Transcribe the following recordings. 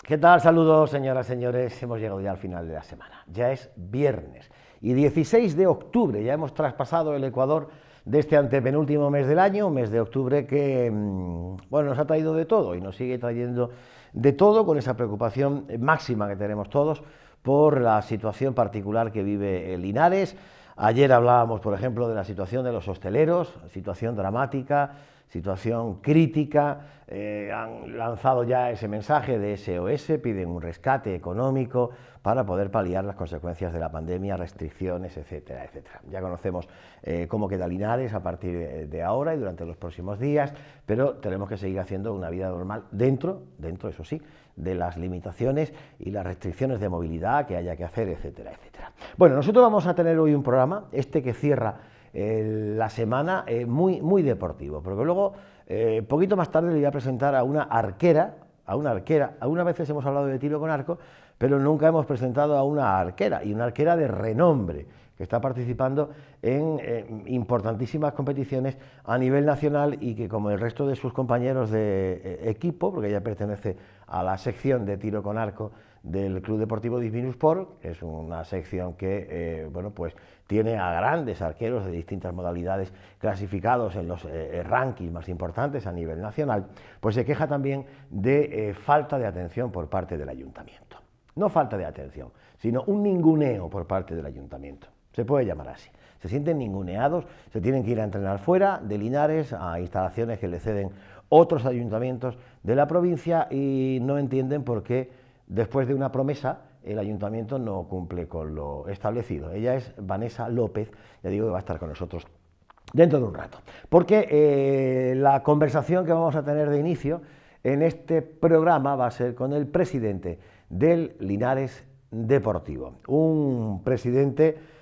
¿Qué tal? Saludos, señoras y señores. Hemos llegado ya al final de la semana. Ya es viernes y 16 de octubre. Ya hemos traspasado el Ecuador de este antepenúltimo mes del año, un mes de octubre que, bueno, nos ha traído de todo y nos sigue trayendo de todo con esa preocupación máxima que tenemos todos por la situación particular que vive Linares. Ayer hablábamos, por ejemplo, de la situación de los hosteleros, situación dramática, situación crítica. Han lanzado ya ese mensaje de SOS, piden un rescate económico para poder paliar las consecuencias de la pandemia, restricciones, etcétera, etcétera. Ya conocemos cómo queda Linares a partir de ahora y durante los próximos días, pero tenemos que seguir haciendo una vida normal dentro, eso sí, de las limitaciones y las restricciones de movilidad que haya que hacer, etcétera, etcétera. Bueno, nosotros vamos a tener hoy un programa, que cierra la semana, muy deportivo, porque luego, poquito más tarde, le voy a presentar a una arquera. Algunas veces hemos hablado de tiro con arco, pero nunca hemos presentado a una arquera, y una arquera de renombre, que está participando en importantísimas competiciones a nivel nacional y que, como el resto de sus compañeros de equipo, porque ella pertenece a la sección de tiro con arco del Club Deportivo Disminusport, es una sección que bueno, pues tiene a grandes arqueros de distintas modalidades clasificados en los rankings más importantes a nivel nacional, pues se queja también de falta de atención por parte del ayuntamiento. No falta de atención, sino un ninguneo por parte del ayuntamiento. Se puede llamar así. Se sienten ninguneados, se tienen que ir a entrenar fuera de Linares a instalaciones que le ceden otros ayuntamientos de la provincia y no entienden por qué, después de una promesa, el ayuntamiento no cumple con lo establecido. Ella es Vanessa López, ya digo que va a estar con nosotros dentro de un rato, porque la conversación que vamos a tener de inicio en este programa va a ser con el presidente del Linares Deportivo, un presidente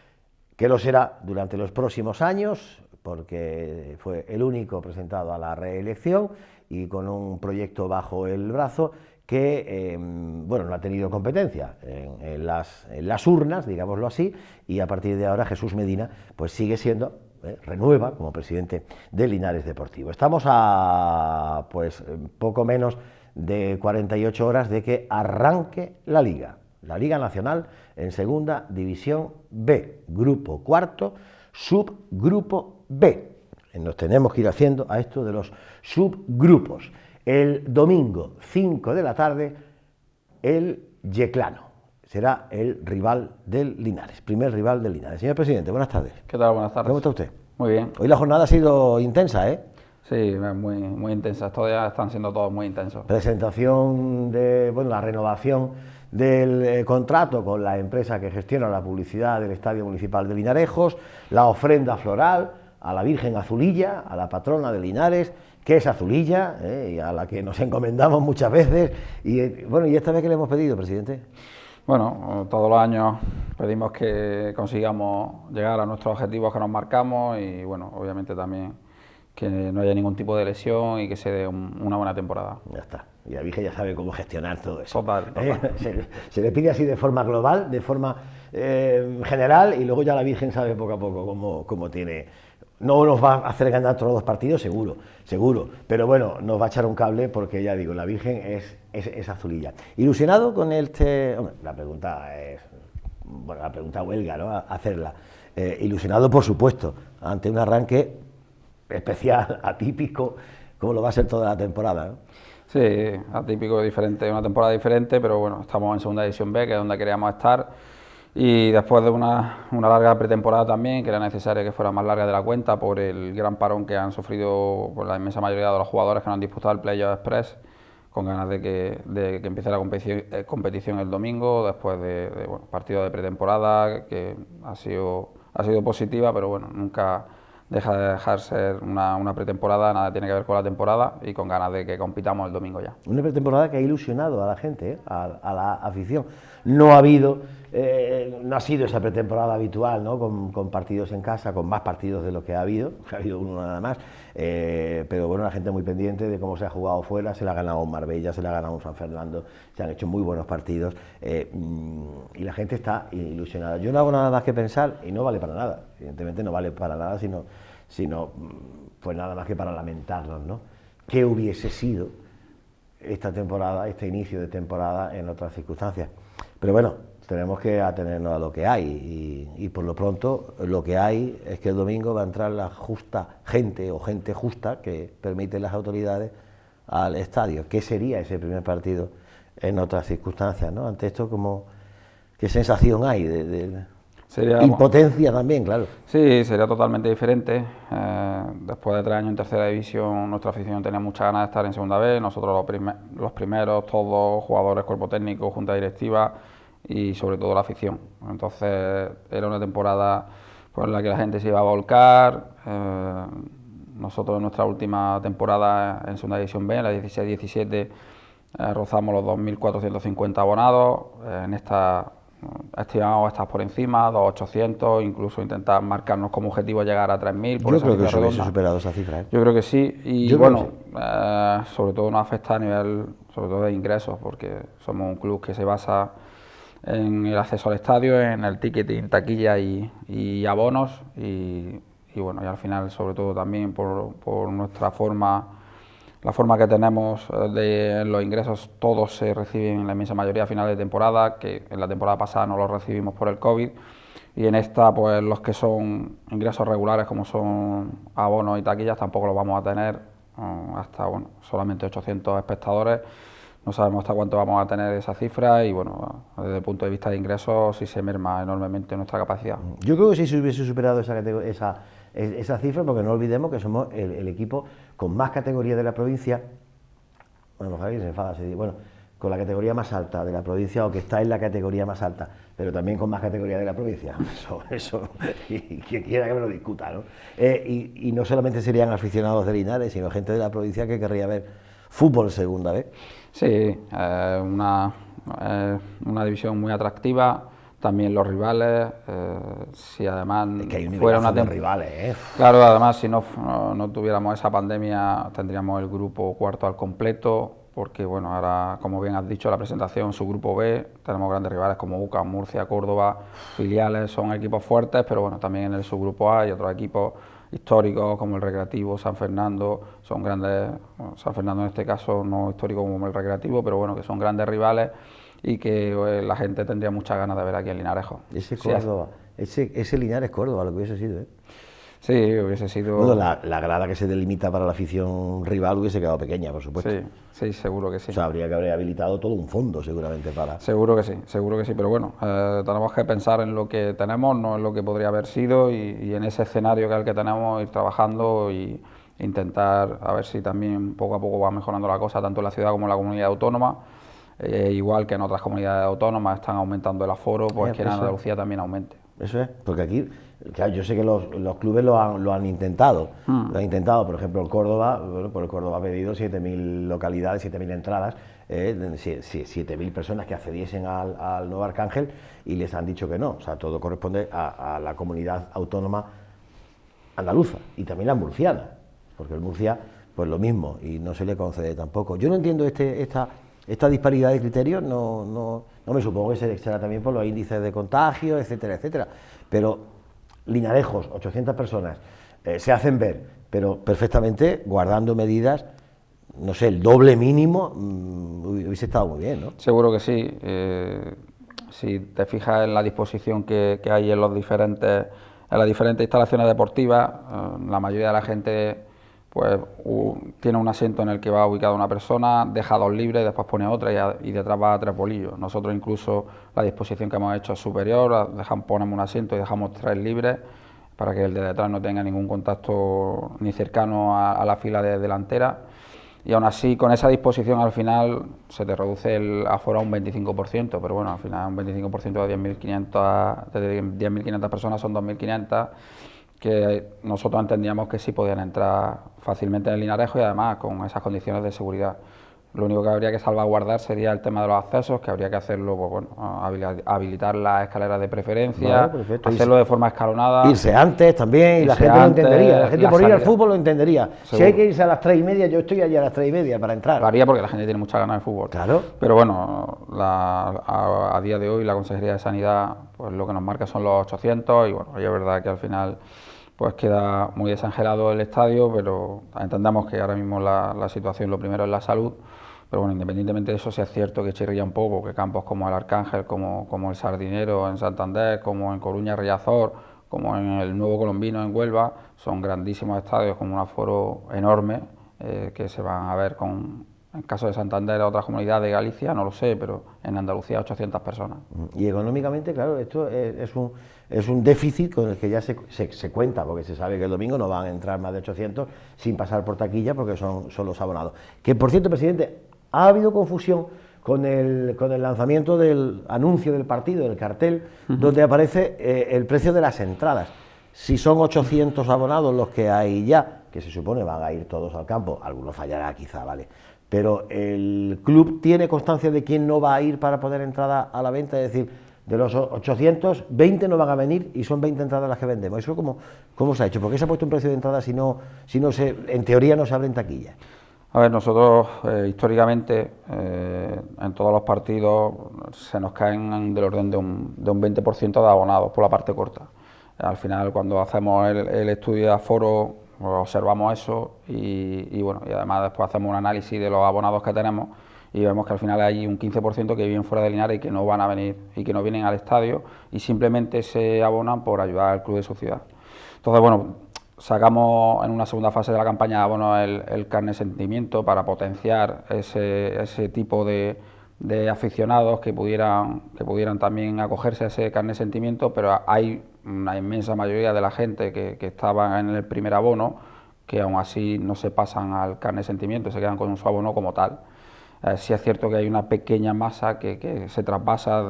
que lo será durante los próximos años, porque fue el único presentado a la reelección y con un proyecto bajo el brazo que, bueno, no ha tenido competencia en las urnas, digámoslo así, y a partir de ahora Jesús Medina pues sigue siendo, renueva como presidente del Linares Deportivo. Estamos a pues poco menos de 48 horas de que arranque la Liga Nacional en Segunda División B, grupo cuarto, subgrupo B. Nos tenemos que ir haciendo a esto de los subgrupos. El domingo, 5 de la tarde, el Yeclano será el rival del Linares, primer rival del Linares. Señor presidente, buenas tardes. ¿Qué tal? Buenas tardes. ¿Cómo está usted? Muy bien. Hoy la jornada ha sido intensa, ¿eh? Sí, muy intensa. Estos días están siendo todos muy intensos. Presentación de, bueno, la renovación del contrato con la empresa que gestiona la publicidad del Estadio Municipal de Linarejos, la ofrenda floral a la Virgen Azulilla, a la patrona de Linares, que es Azulilla, y a la que nos encomendamos muchas veces. Y bueno, ¿y esta vez qué le hemos pedido, presidente? Bueno, todos los años pedimos que consigamos llegar a nuestros objetivos que nos marcamos y, bueno, obviamente también que no haya ningún tipo de lesión y que se dé una buena temporada. Ya está. Y la Virgen ya sabe cómo gestionar todo eso. Total. Se le pide así de forma global, de forma general, y luego ya la Virgen sabe poco a poco cómo tiene. No nos va a hacer ganar todos los partidos, seguro, pero bueno, nos va a echar un cable porque, ya digo, la Virgen es Azulilla. ¿Ilusionado con este? Hombre, la pregunta es, bueno, la pregunta huelga, ¿no? Hacerla. Ilusionado, por supuesto, ante un arranque especial, atípico, como lo va a ser toda la temporada, ¿no? Sí, atípico, diferente, una temporada diferente, pero bueno, estamos en Segunda División B, que es donde queríamos estar, y después de una larga pretemporada también, que era necesaria que fuera más larga de la cuenta por el gran parón que han sufrido por la inmensa mayoría de los jugadores que no han disputado el Playoff Express, con ganas de que empiece la competición el domingo, después de bueno, partido de pretemporada, que ha sido positiva, pero bueno, nunca deja de dejar ser una pretemporada, nada tiene que ver con la temporada y con ganas de que compitamos el domingo ya. Una pretemporada que ha ilusionado a la gente, a la afición. No ha no ha sido esa pretemporada habitual, ¿no? Con partidos en casa, con más partidos de lo que ha habido uno nada más, pero bueno, la gente muy pendiente de cómo se ha jugado fuera, se le ha ganado un Marbella, se le ha ganado un San Fernando, se han hecho muy buenos partidos y la gente está ilusionada. Yo no hago nada más que pensar, y no vale para nada, evidentemente no vale para nada, sino pues nada más que para lamentarnos, ¿no? ¿Qué hubiese sido esta temporada, este inicio de temporada en otras circunstancias. Pero bueno, tenemos que atenernos a lo que hay y por lo pronto lo que hay es que el domingo va a entrar la justa gente o gente justa que permiten las autoridades al estadio. ¿Qué sería ese primer partido en otras circunstancias, ¿no? Ante esto, ¿qué sensación hay de sería, impotencia también, claro? Sí, sería totalmente diferente. Después de 3 años en tercera división, nuestra afición tenía muchas ganas de estar en segunda vez. Nosotros los primeros, todos, jugadores, cuerpo técnico, junta directiva y sobre todo la afición. Entonces era una temporada por la que la gente se iba a volcar. Nosotros en nuestra última temporada en segunda división B, en la 16-17, rozamos los 2.450 abonados. En esta estimamos estar por encima, 2.800, incluso intentar marcarnos como objetivo llegar a 3.000. Yo creo que se hubiese superado esa cifra, ¿eh? Yo creo que sí, y yo bueno, sí. Sobre todo nos afecta a nivel, sobre todo de ingresos, porque somos un club que se basa en el acceso al estadio, en el ticketing, taquilla y abonos, y bueno, y al final, sobre todo también por nuestra forma, la forma que tenemos de los ingresos, todos se reciben en la inmensa mayoría a final de temporada, que en la temporada pasada no los recibimos por el COVID, y en esta, pues los que son ingresos regulares, como son abonos y taquillas, tampoco los vamos a tener hasta, bueno, solamente 800 espectadores. No sabemos hasta cuánto vamos a tener esa cifra y, bueno, desde el punto de vista de ingresos sí se merma enormemente nuestra capacidad. Yo creo que sí se hubiese superado esa cifra, porque no olvidemos que somos el equipo con más categoría de la provincia. Bueno, Javier se enfada, se dice, bueno, con la categoría más alta de la provincia, o que está en la categoría más alta, pero también con más categoría de la provincia. Eso y quien quiera que me lo discuta, ¿no? Y no solamente serían aficionados de Linares, sino gente de la provincia que querría ver fútbol segunda vez. Sí, una división muy atractiva. También los rivales, si además es que hay un fuera una de rivales, ¿eh? Claro, además si no tuviéramos esa pandemia tendríamos el grupo cuarto al completo, porque bueno, ahora como bien has dicho en la presentación, su grupo B, tenemos grandes rivales como UCAM, Murcia, Córdoba, filiales, son equipos fuertes, pero bueno, también en el subgrupo A hay otros equipos históricos como el Recreativo, San Fernando, son grandes, bueno, San Fernando en este caso no histórico como el Recreativo, pero bueno, que son grandes rivales y que la gente tendría muchas ganas de ver aquí en Linarejo. Ese Córdoba, ese Linares Córdoba, lo que hubiese sido, ¿eh? Sí, hubiese sido... Bueno, la grada que se delimita para la afición rival hubiese quedado pequeña, por supuesto. Sí, sí, seguro que sí. O sea, habría que haber habilitado todo un fondo seguramente para... Seguro que sí, pero bueno, tenemos que pensar en lo que tenemos, no en lo que podría haber sido y en ese escenario que es el que tenemos, ir trabajando y intentar a ver si también poco a poco va mejorando la cosa, tanto en la ciudad como en la comunidad autónoma. Igual que en otras comunidades autónomas están aumentando el aforo, pues que en Andalucía también aumente. Eso es, porque aquí, claro, yo sé que los clubes lo han intentado, lo han intentado, por ejemplo el Córdoba, bueno, pues el Córdoba ha pedido 7.000 localidades, 7.000 entradas, 7.000 personas que accediesen al Nuevo Arcángel y les han dicho que no, o sea, todo corresponde a la comunidad autónoma andaluza y también la murciana, porque el Murcia, pues lo mismo, y no se le concede tampoco. Yo no entiendo esta disparidad de criterios, no me supongo que será también por los índices de contagio, etcétera, etcétera. Pero Linarejos, 800 personas, se hacen ver, pero perfectamente guardando medidas, no sé, el doble mínimo, hubiese estado muy bien, ¿no? Seguro que sí. Si te fijas en la disposición que hay en las diferentes instalaciones deportivas, la mayoría de la gente pues tiene un asiento en el que va ubicada una persona, deja 2 libres, después pone otra y detrás va 3 bolillos. Nosotros incluso la disposición que hemos hecho es superior, ponemos un asiento y dejamos 3 libres para que el de detrás no tenga ningún contacto ni cercano a la fila delantera. Y aún así, con esa disposición al final se te reduce el aforo a un 25%, pero bueno, al final un 25% de 10.500 personas son 2.500, que nosotros entendíamos que sí podían entrar fácilmente en el Linarejo y además con esas condiciones de seguridad. Lo único que habría que salvaguardar sería el tema de los accesos, que habría que hacerlo, pues bueno, habilitar las escaleras de preferencia, vale, hacerlo de forma escalonada. Irse antes también, y la gente lo entendería, la gente por ir al fútbol lo entendería. Seguro. Si hay que irse a las 3:30, yo estoy allí a las 3:30 para entrar. Lo haría porque la gente tiene muchas ganas de fútbol. Claro. Pero bueno, a día de hoy la Consejería de Sanidad, pues lo que nos marca son los 800 y bueno, y es verdad que al final pues queda muy desangelado el estadio, pero entendamos que ahora mismo la situación, lo primero es la salud, Pero bueno, independientemente de eso, sí es cierto que chirría un poco, que campos como el Arcángel, como el Sardinero en Santander, como en Coruña Riazor, como en el Nuevo Colombino en Huelva, son grandísimos estadios con un aforo enorme, que se van a ver en caso de Santander o otras comunidades de Galicia, no lo sé, pero en Andalucía 800 personas. Y económicamente, claro, esto es un déficit con el que ya se cuenta, porque se sabe que el domingo no van a entrar más de 800 sin pasar por taquilla, porque son los abonados. Que, por cierto, presidente, ha habido confusión con el lanzamiento del anuncio del partido, del cartel, donde aparece el precio de las entradas. Si son 800 abonados los que hay ya, que se supone van a ir todos al campo, algunos fallará quizá, ¿vale? Pero el club tiene constancia de quién no va a ir para poner entrada a la venta, es decir, de los 800, 20 no van a venir y son 20 entradas las que vendemos. ¿Eso cómo se ha hecho? ¿Por qué se ha puesto un precio de entrada si no en teoría no se abre en taquilla? A ver, nosotros históricamente en todos los partidos se nos caen del orden de un 20% de abonados por la parte corta. Al final, cuando hacemos el estudio de aforo, observamos eso y bueno, y además después hacemos un análisis de los abonados que tenemos y vemos que al final hay un 15% que viven fuera de Linares y que no van a venir y que no vienen al estadio y simplemente se abonan por ayudar al club de su ciudad. Entonces, bueno, sacamos en una segunda fase de la campaña de abonos el carnet sentimiento para potenciar ese tipo de aficionados que pudieran también acogerse a ese carnet sentimiento, pero hay una inmensa mayoría de la gente que estaba en el primer abono que aún así no se pasan al carnet sentimiento, se quedan con su abono como tal. Sí es cierto que hay una pequeña masa que se traspasa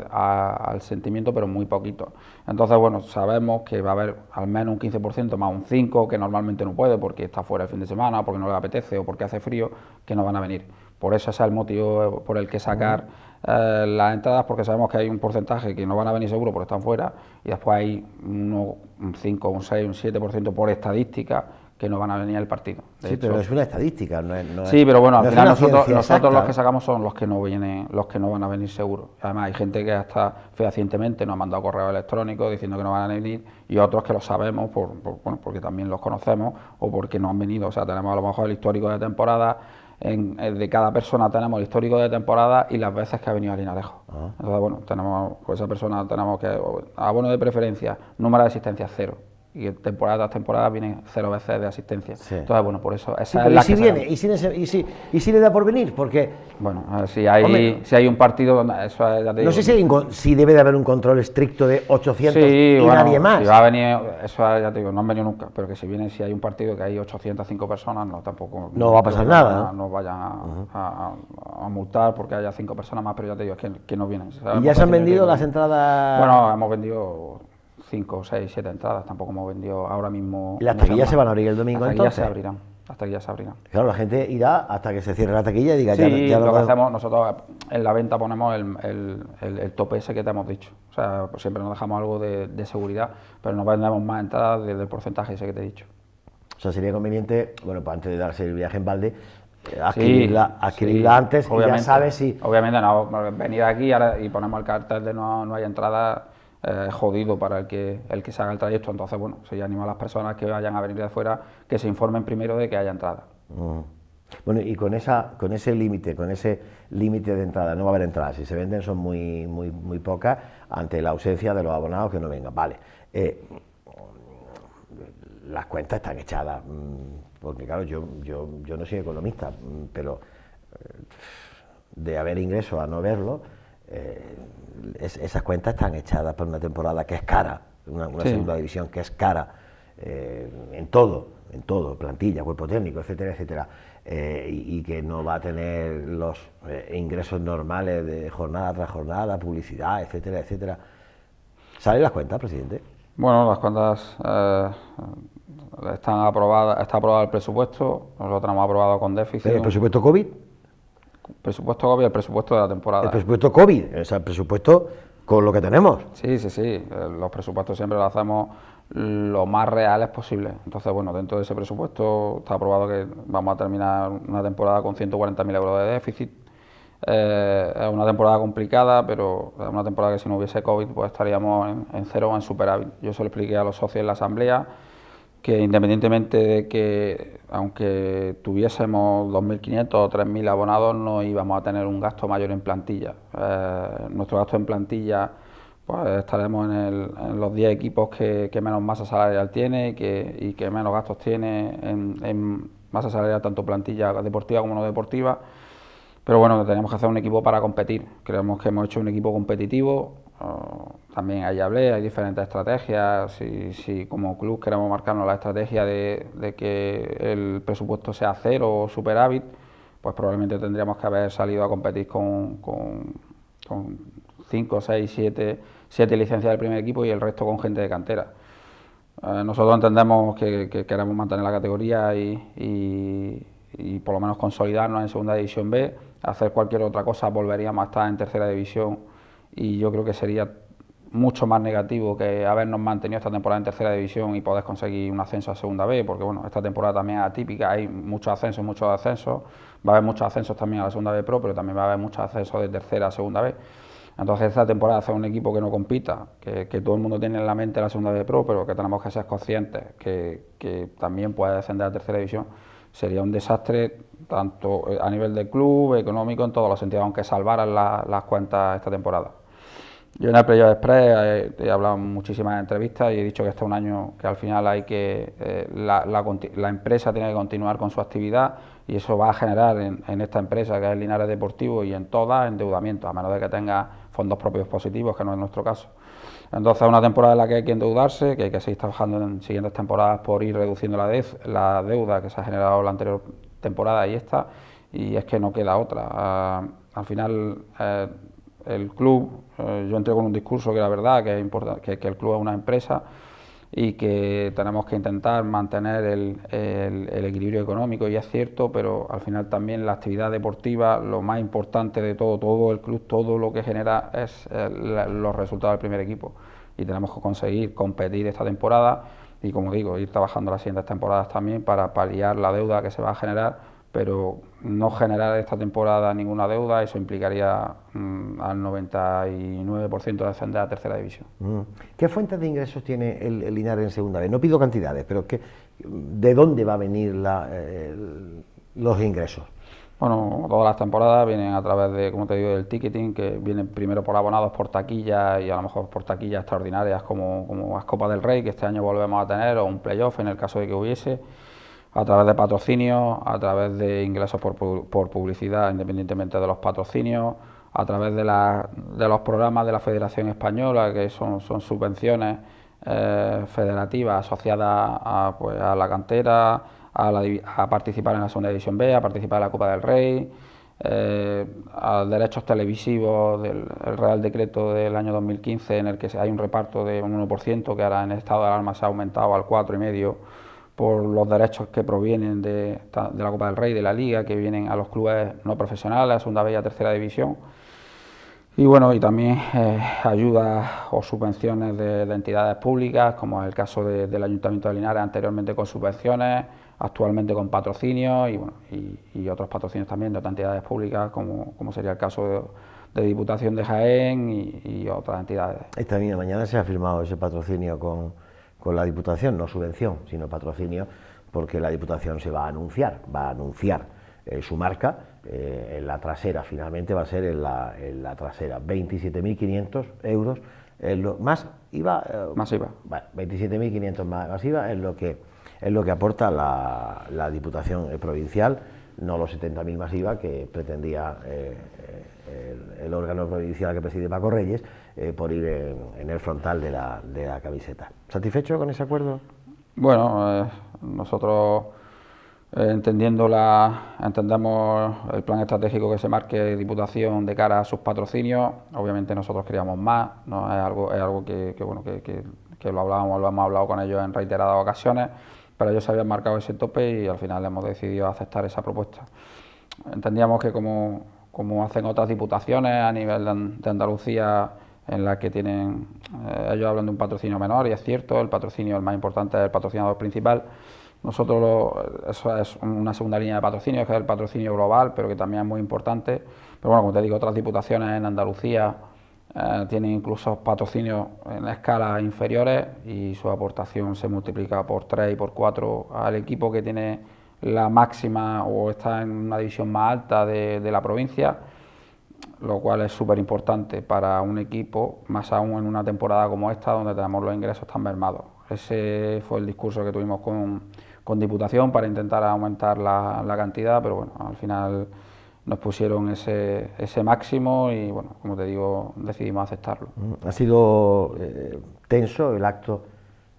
al sentimiento, pero muy poquito. Entonces, bueno, sabemos que va a haber al menos un 15% más un 5%, que normalmente no puede porque está fuera el fin de semana, porque no le apetece o porque hace frío, que no van a venir. Por eso ese es el motivo por el que sacar las entradas, porque sabemos que hay un porcentaje que no van a venir seguro porque están fuera, y después hay un 5, un 6, un 7% por estadística que no van a venir al partido. Sí, pero es una estadística, sí, pero bueno, al final nosotros exacta, los que sacamos son los que no vienen, los que no van a venir seguro. Además hay gente que hasta fehacientemente nos ha mandado correo electrónico diciendo que no van a venir y otros que lo sabemos bueno, porque también los conocemos o porque no han venido. O sea, tenemos a lo mejor el histórico de temporada, de cada persona tenemos el histórico de temporada y las veces que ha venido a Linarejo. Entonces, bueno, tenemos, pues esa persona tenemos que, abono de preferencia, número de asistencia 0. Y temporada tras temporada vienen 0 veces de asistencia. Sí. Entonces, bueno, por eso esa es la si viene, y si le da por venir, porque bueno, si hay un partido donde eso ya te digo, no sé si debe de haber un control estricto de 800 sí, y bueno, nadie más. Si va a venir, eso ya te digo, no han venido nunca, pero que si hay un partido que hay 805 personas, no va a pasar nada. No vayan a multar porque haya 5 personas más, pero ya te digo, es que no vienen. ¿Y ya se han vendido las entradas? Bueno, hemos vendido 5, 6, 7 entradas, tampoco hemos vendido ahora mismo. ¿Y las taquillas se van a abrir el domingo entonces? Las taquillas se abrirán. Claro, la gente irá hasta que se cierre la taquilla y diga sí, ya lo que hacemos nosotros en la venta ponemos el tope ese que te hemos dicho. O sea, pues siempre nos dejamos algo de seguridad, pero no vendemos más entradas desde el porcentaje ese que te he dicho. O sea, sería conveniente, bueno, pues antes de darse el viaje en balde, adquirirla antes y ya sabes si... Obviamente no, venir aquí y ponemos el cartel de no hay entrada, jodido para el que se haga el trayecto. Entonces, bueno, se anima a las personas que vayan a venir de afuera que se informen primero de que haya entrada. Bueno, y con ese límite de entrada, no va a haber entradas, si se venden son muy pocas ante la ausencia de los abonados que no vengan. Vale, las cuentas están echadas, porque claro, yo no soy economista, pero de haber ingresos a no verlo, esas cuentas están echadas para una temporada que es cara, una segunda división que es cara en todo, plantilla, cuerpo técnico, etcétera, etcétera, y que no va a tener los ingresos normales de jornada tras jornada, publicidad, etcétera, etcétera. ¿Salen las cuentas, presidente? Bueno, las cuentas están aprobadas, está aprobado el presupuesto, nosotros tenemos aprobado con déficit. ¿El presupuesto COVID? Presupuesto COVID, el presupuesto de la temporada. El presupuesto COVID, o sea, el presupuesto con lo que tenemos. Sí. Los presupuestos siempre los hacemos lo más reales posible. Entonces, bueno, dentro de ese presupuesto está aprobado que vamos a terminar una temporada con 140.000 euros de déficit. Es una temporada complicada, pero es una temporada que si no hubiese COVID, pues estaríamos en cero o en superávit. Yo se lo expliqué a los socios en la asamblea, que independientemente de que, aunque tuviésemos 2.500 o 3.000 abonados, no íbamos a tener un gasto mayor en plantilla. Nuestro gasto en plantilla, pues estaremos en los 10 equipos que menos masa salarial tiene y que menos gastos tiene en masa salarial, tanto plantilla deportiva como no deportiva. Pero bueno, tenemos que hacer un equipo para competir. Creemos que hemos hecho un equipo competitivo. También ahí hablé, hay diferentes estrategias. Si como club queremos marcarnos la estrategia de que el presupuesto sea cero o superávit, pues probablemente tendríamos que haber salido a competir con 5, 6, 7 licencias del primer equipo y el resto con gente de cantera. Nosotros entendemos que queremos mantener la categoría y por lo menos consolidarnos en segunda división B. Hacer cualquier otra cosa volveríamos a estar en tercera división y yo creo que sería mucho más negativo que habernos mantenido esta temporada en tercera división y poder conseguir un ascenso a segunda B, porque bueno, esta temporada también es atípica, hay muchos ascensos, va a haber muchos ascensos también a la segunda B Pro, pero también va a haber muchos ascensos de tercera a segunda B. Entonces esta temporada hacer un equipo que no compita, que todo el mundo tiene en la mente la segunda B Pro, pero que tenemos que ser conscientes que también puede descender a tercera división, sería un desastre tanto a nivel de club, económico, en todos los sentidos, aunque salvaran las cuentas esta temporada. Yo en el Playoff Express he hablado en muchísimas entrevistas y he dicho que este es un año que al final hay que la empresa tiene que continuar con su actividad y eso va a generar en esta empresa, que es Linares Deportivo, y en todas, endeudamiento, a menos de que tenga fondos propios positivos, que no es nuestro caso. Entonces es una temporada en la que hay que endeudarse, que hay que seguir trabajando en siguientes temporadas por ir reduciendo la deuda que se ha generado la anterior temporada y esta, y es que no queda otra. Al final el club, yo entré con un discurso que la verdad que es importante, que el club es una empresa y que tenemos que intentar mantener el equilibrio económico, y es cierto, pero al final también la actividad deportiva, lo más importante de todo el club, todo lo que genera es los resultados del primer equipo, y tenemos que conseguir competir esta temporada y, como digo, ir trabajando las siguientes temporadas también para paliar la deuda que se va a generar, pero no generar esta temporada ninguna deuda, eso implicaría al 99% de descender a tercera división. ¿Qué fuentes de ingresos tiene el Linares en segunda vez? No pido cantidades, pero ¿de dónde va a venir los ingresos? Bueno, todas las temporadas vienen a través de, como te digo, del ticketing, que vienen primero por abonados, por taquillas y a lo mejor por taquillas extraordinarias como las Copa del Rey, que este año volvemos a tener, o un playoff en el caso de que hubiese, a través de patrocinios, a través de ingresos por publicidad, independientemente de los patrocinios, a través de los programas de la Federación Española, que son subvenciones federativas asociadas a la cantera, a participar en la segunda división B, a participar en la Copa del Rey, a derechos televisivos del Real Decreto del año 2015, en el que hay un reparto de un 1%, que ahora en el estado de alarma se ha aumentado al 4,5%, por los derechos que provienen de la Copa del Rey, de la Liga, que vienen a los clubes no profesionales, a segunda B y a tercera división. Y bueno, y también ayudas o subvenciones de entidades públicas, como es el caso del Ayuntamiento de Linares, anteriormente con subvenciones, actualmente con patrocinios, y bueno, y otros patrocinios también de otras entidades públicas, como sería el caso de Diputación de Jaén y otras entidades. Esta misma mañana se ha firmado ese patrocinio con la Diputación, no subvención, sino patrocinio, porque la Diputación se va a anunciar su marca en la trasera, finalmente va a ser en la trasera, 27.500 euros, más IVA. Más IVA. Bueno, 27.500 más IVA es lo que aporta la Diputación provincial, no los 70.000 más IVA que pretendía el órgano provincial que preside Paco Reyes, por ir en el frontal de la camiseta. ¿Satisfecho con ese acuerdo? Bueno, nosotros entendemos el plan estratégico que se marque Diputación de cara a sus patrocinios. Obviamente nosotros queríamos más, ¿no? Es algo que lo hemos hablado con ellos en reiteradas ocasiones, pero ellos se habían marcado ese tope y al final hemos decidido aceptar esa propuesta. Entendíamos que como hacen otras diputaciones a nivel de Andalucía, en la que tienen, ellos hablan de un patrocinio menor, y es cierto, el más importante es el patrocinador principal. Nosotros, eso es una segunda línea de patrocinio, que es el patrocinio global, pero que también es muy importante. Pero bueno, como te digo, otras diputaciones en Andalucía tiene incluso patrocinios en escalas inferiores y su aportación se multiplica por 3 y por 4 al equipo que tiene la máxima o está en una división más alta de la provincia, lo cual es súper importante para un equipo, más aún en una temporada como esta donde tenemos los ingresos tan mermados. Ese fue el discurso que tuvimos con Diputación para intentar aumentar la cantidad, pero bueno, al final nos pusieron ese máximo y bueno, como te digo, decidimos aceptarlo. Ha sido tenso el acto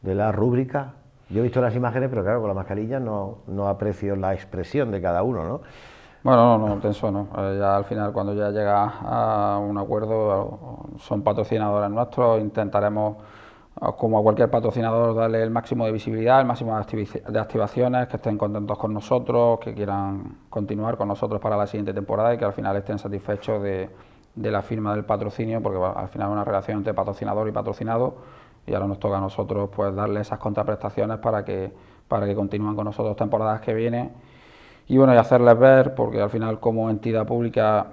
de la rúbrica. Yo he visto las imágenes, pero claro, con la mascarilla no aprecio la expresión de cada uno, ¿no? Bueno, no, tenso no. Ya al final, cuando ya llega a un acuerdo, son patrocinadores nuestros, intentaremos, como a cualquier patrocinador, darle el máximo de visibilidad, el máximo de activaciones, que estén contentos con nosotros, que quieran continuar con nosotros para la siguiente temporada y que al final estén satisfechos de la firma del patrocinio, porque al final es una relación entre patrocinador y patrocinado y ahora nos toca a nosotros pues darle esas contraprestaciones para que continúen con nosotros temporadas que vienen. Y bueno, y hacerles ver, porque al final como entidad pública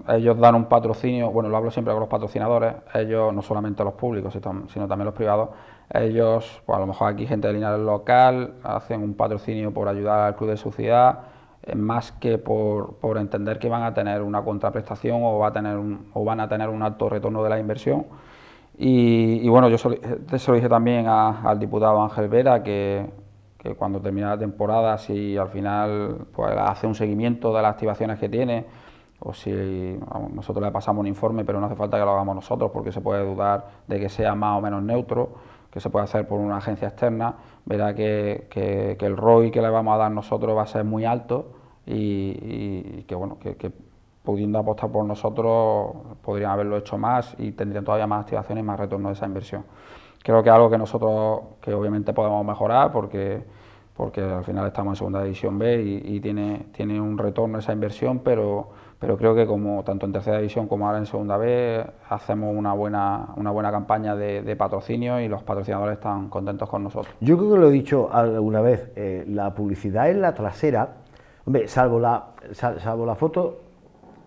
ellos dan un patrocinio, bueno, lo hablo siempre con los patrocinadores, ellos, no solamente los públicos, sino también los privados, ellos, pues a lo mejor aquí gente de Linares local, hacen un patrocinio por ayudar al club de su ciudad, más que por entender que van a tener una contraprestación o van a tener un alto retorno de la inversión. Y bueno, yo se lo dije también al diputado Ángel Vera, que cuando termine la temporada, si al final pues hace un seguimiento de las activaciones que tiene, o si nosotros le pasamos un informe, pero no hace falta que lo hagamos nosotros, porque se puede dudar de que sea más o menos neutro, que se puede hacer por una agencia externa, verá que el ROI que le vamos a dar nosotros va a ser muy alto y que bueno, que pudiendo apostar por nosotros podrían haberlo hecho más y tendrían todavía más activaciones y más retorno de esa inversión. Creo que es algo que nosotros, que obviamente podemos mejorar porque al final estamos en segunda división B y tiene un retorno esa inversión, pero creo que como tanto en tercera división como ahora en segunda B hacemos una buena campaña de patrocinio y los patrocinadores están contentos con nosotros. Yo creo que lo he dicho alguna vez, la publicidad en la trasera, hombre, salvo la foto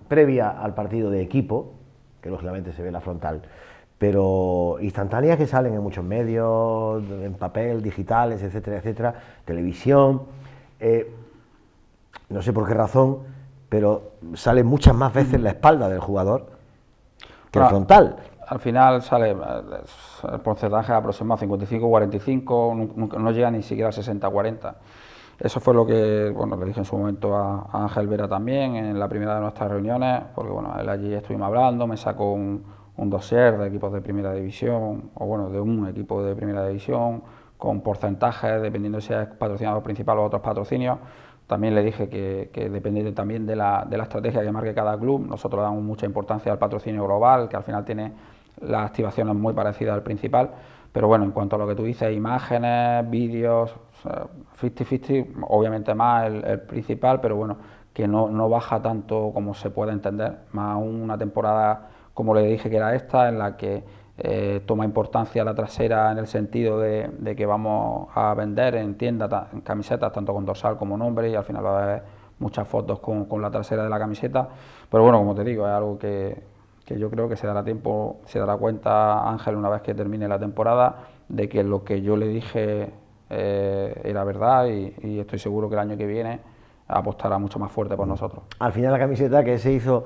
previa al partido de equipo, que lógicamente se ve la frontal, pero instantáneas que salen en muchos medios, en papel, digitales, etcétera, etcétera, televisión, no sé por qué razón, pero sale muchas más veces la espalda del jugador que el frontal. Al final sale el porcentaje aproximado 55-45, no llega ni siquiera a 60-40. Eso fue lo que bueno, le dije en su momento a Ángel Vera también, en la primera de nuestras reuniones, porque bueno, él allí estuvimos hablando, me sacó un dossier de equipos de primera división, o bueno, de un equipo de primera división, con porcentajes, dependiendo si es patrocinador principal o otros patrocinios. También le dije que depende también de la estrategia que marque cada club. Nosotros le damos mucha importancia al patrocinio global, que al final tiene las activaciones muy parecidas al principal. Pero bueno, en cuanto a lo que tú dices, imágenes, vídeos, 50-50, obviamente más el principal, pero bueno, que no baja tanto como se puede entender, más aún una temporada como le dije que era esta, en la que toma importancia la trasera en el sentido de que vamos a vender en tiendas en camisetas, tanto con dorsal como nombre, y al final va a haber muchas fotos con la trasera de la camiseta, pero bueno, como te digo, es algo que yo creo que se dará cuenta Ángel una vez que termine la temporada de que lo que yo le dije era verdad y estoy seguro que el año que viene apostará mucho más fuerte por nosotros. Al final la camiseta que se hizo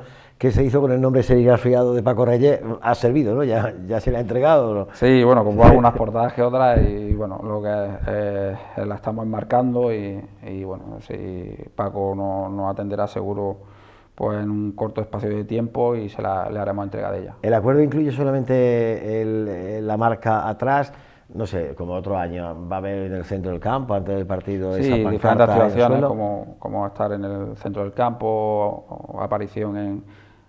con el nombre serigrafiado de Paco Reyes ha servido, ¿no? Ya se le ha entregado, ¿no? Sí, bueno, como algunas portadas que otras y bueno, lo que la estamos enmarcando y bueno, si Paco nos atenderá seguro pues en un corto espacio de tiempo y le haremos entrega de ella. ¿El acuerdo incluye solamente la marca atrás? No sé, como otro año, ¿va a haber en el centro del campo antes del partido? Sí, esa diferentes activaciones como estar en el centro del campo o aparición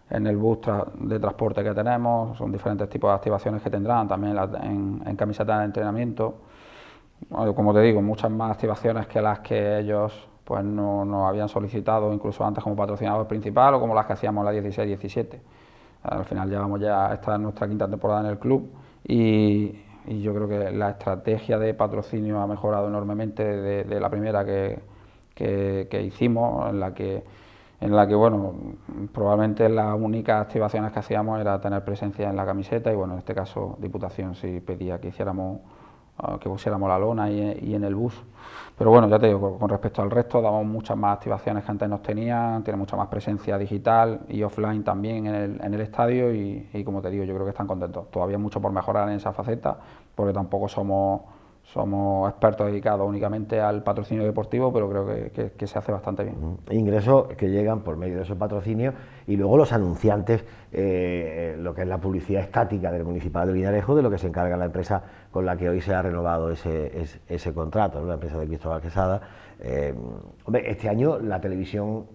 en el bus de transporte que tenemos, son diferentes tipos de activaciones que tendrán también en camisetas de entrenamiento. Como te digo, muchas más activaciones que las que ellos pues no habían solicitado incluso antes como patrocinador principal o como las que hacíamos en la 16-17. Al final esta es nuestra quinta temporada en el club y yo creo que la estrategia de patrocinio ha mejorado enormemente de la primera que hicimos, en la que en la que, bueno, probablemente las únicas activaciones que hacíamos era tener presencia en la camiseta y, bueno, en este caso Diputación sí pedía que hiciéramos, que pusiéramos la lona y en el bus. Pero bueno, ya te digo, con respecto al resto, damos muchas más activaciones que antes nos tenían, tiene mucha más presencia digital y offline también en el estadio y como te digo, yo creo que están contentos. Todavía mucho por mejorar en esa faceta, porque tampoco somos expertos dedicados únicamente al patrocinio deportivo, pero creo que se hace bastante bien. Ingresos que llegan por medio de esos patrocinios y luego los anunciantes, lo que es la publicidad estática del Municipal de Linarejo, de lo que se encarga la empresa con la que hoy se ha renovado ese contrato, ¿no? La empresa de Cristóbal Quesada. Hombre, este año la televisión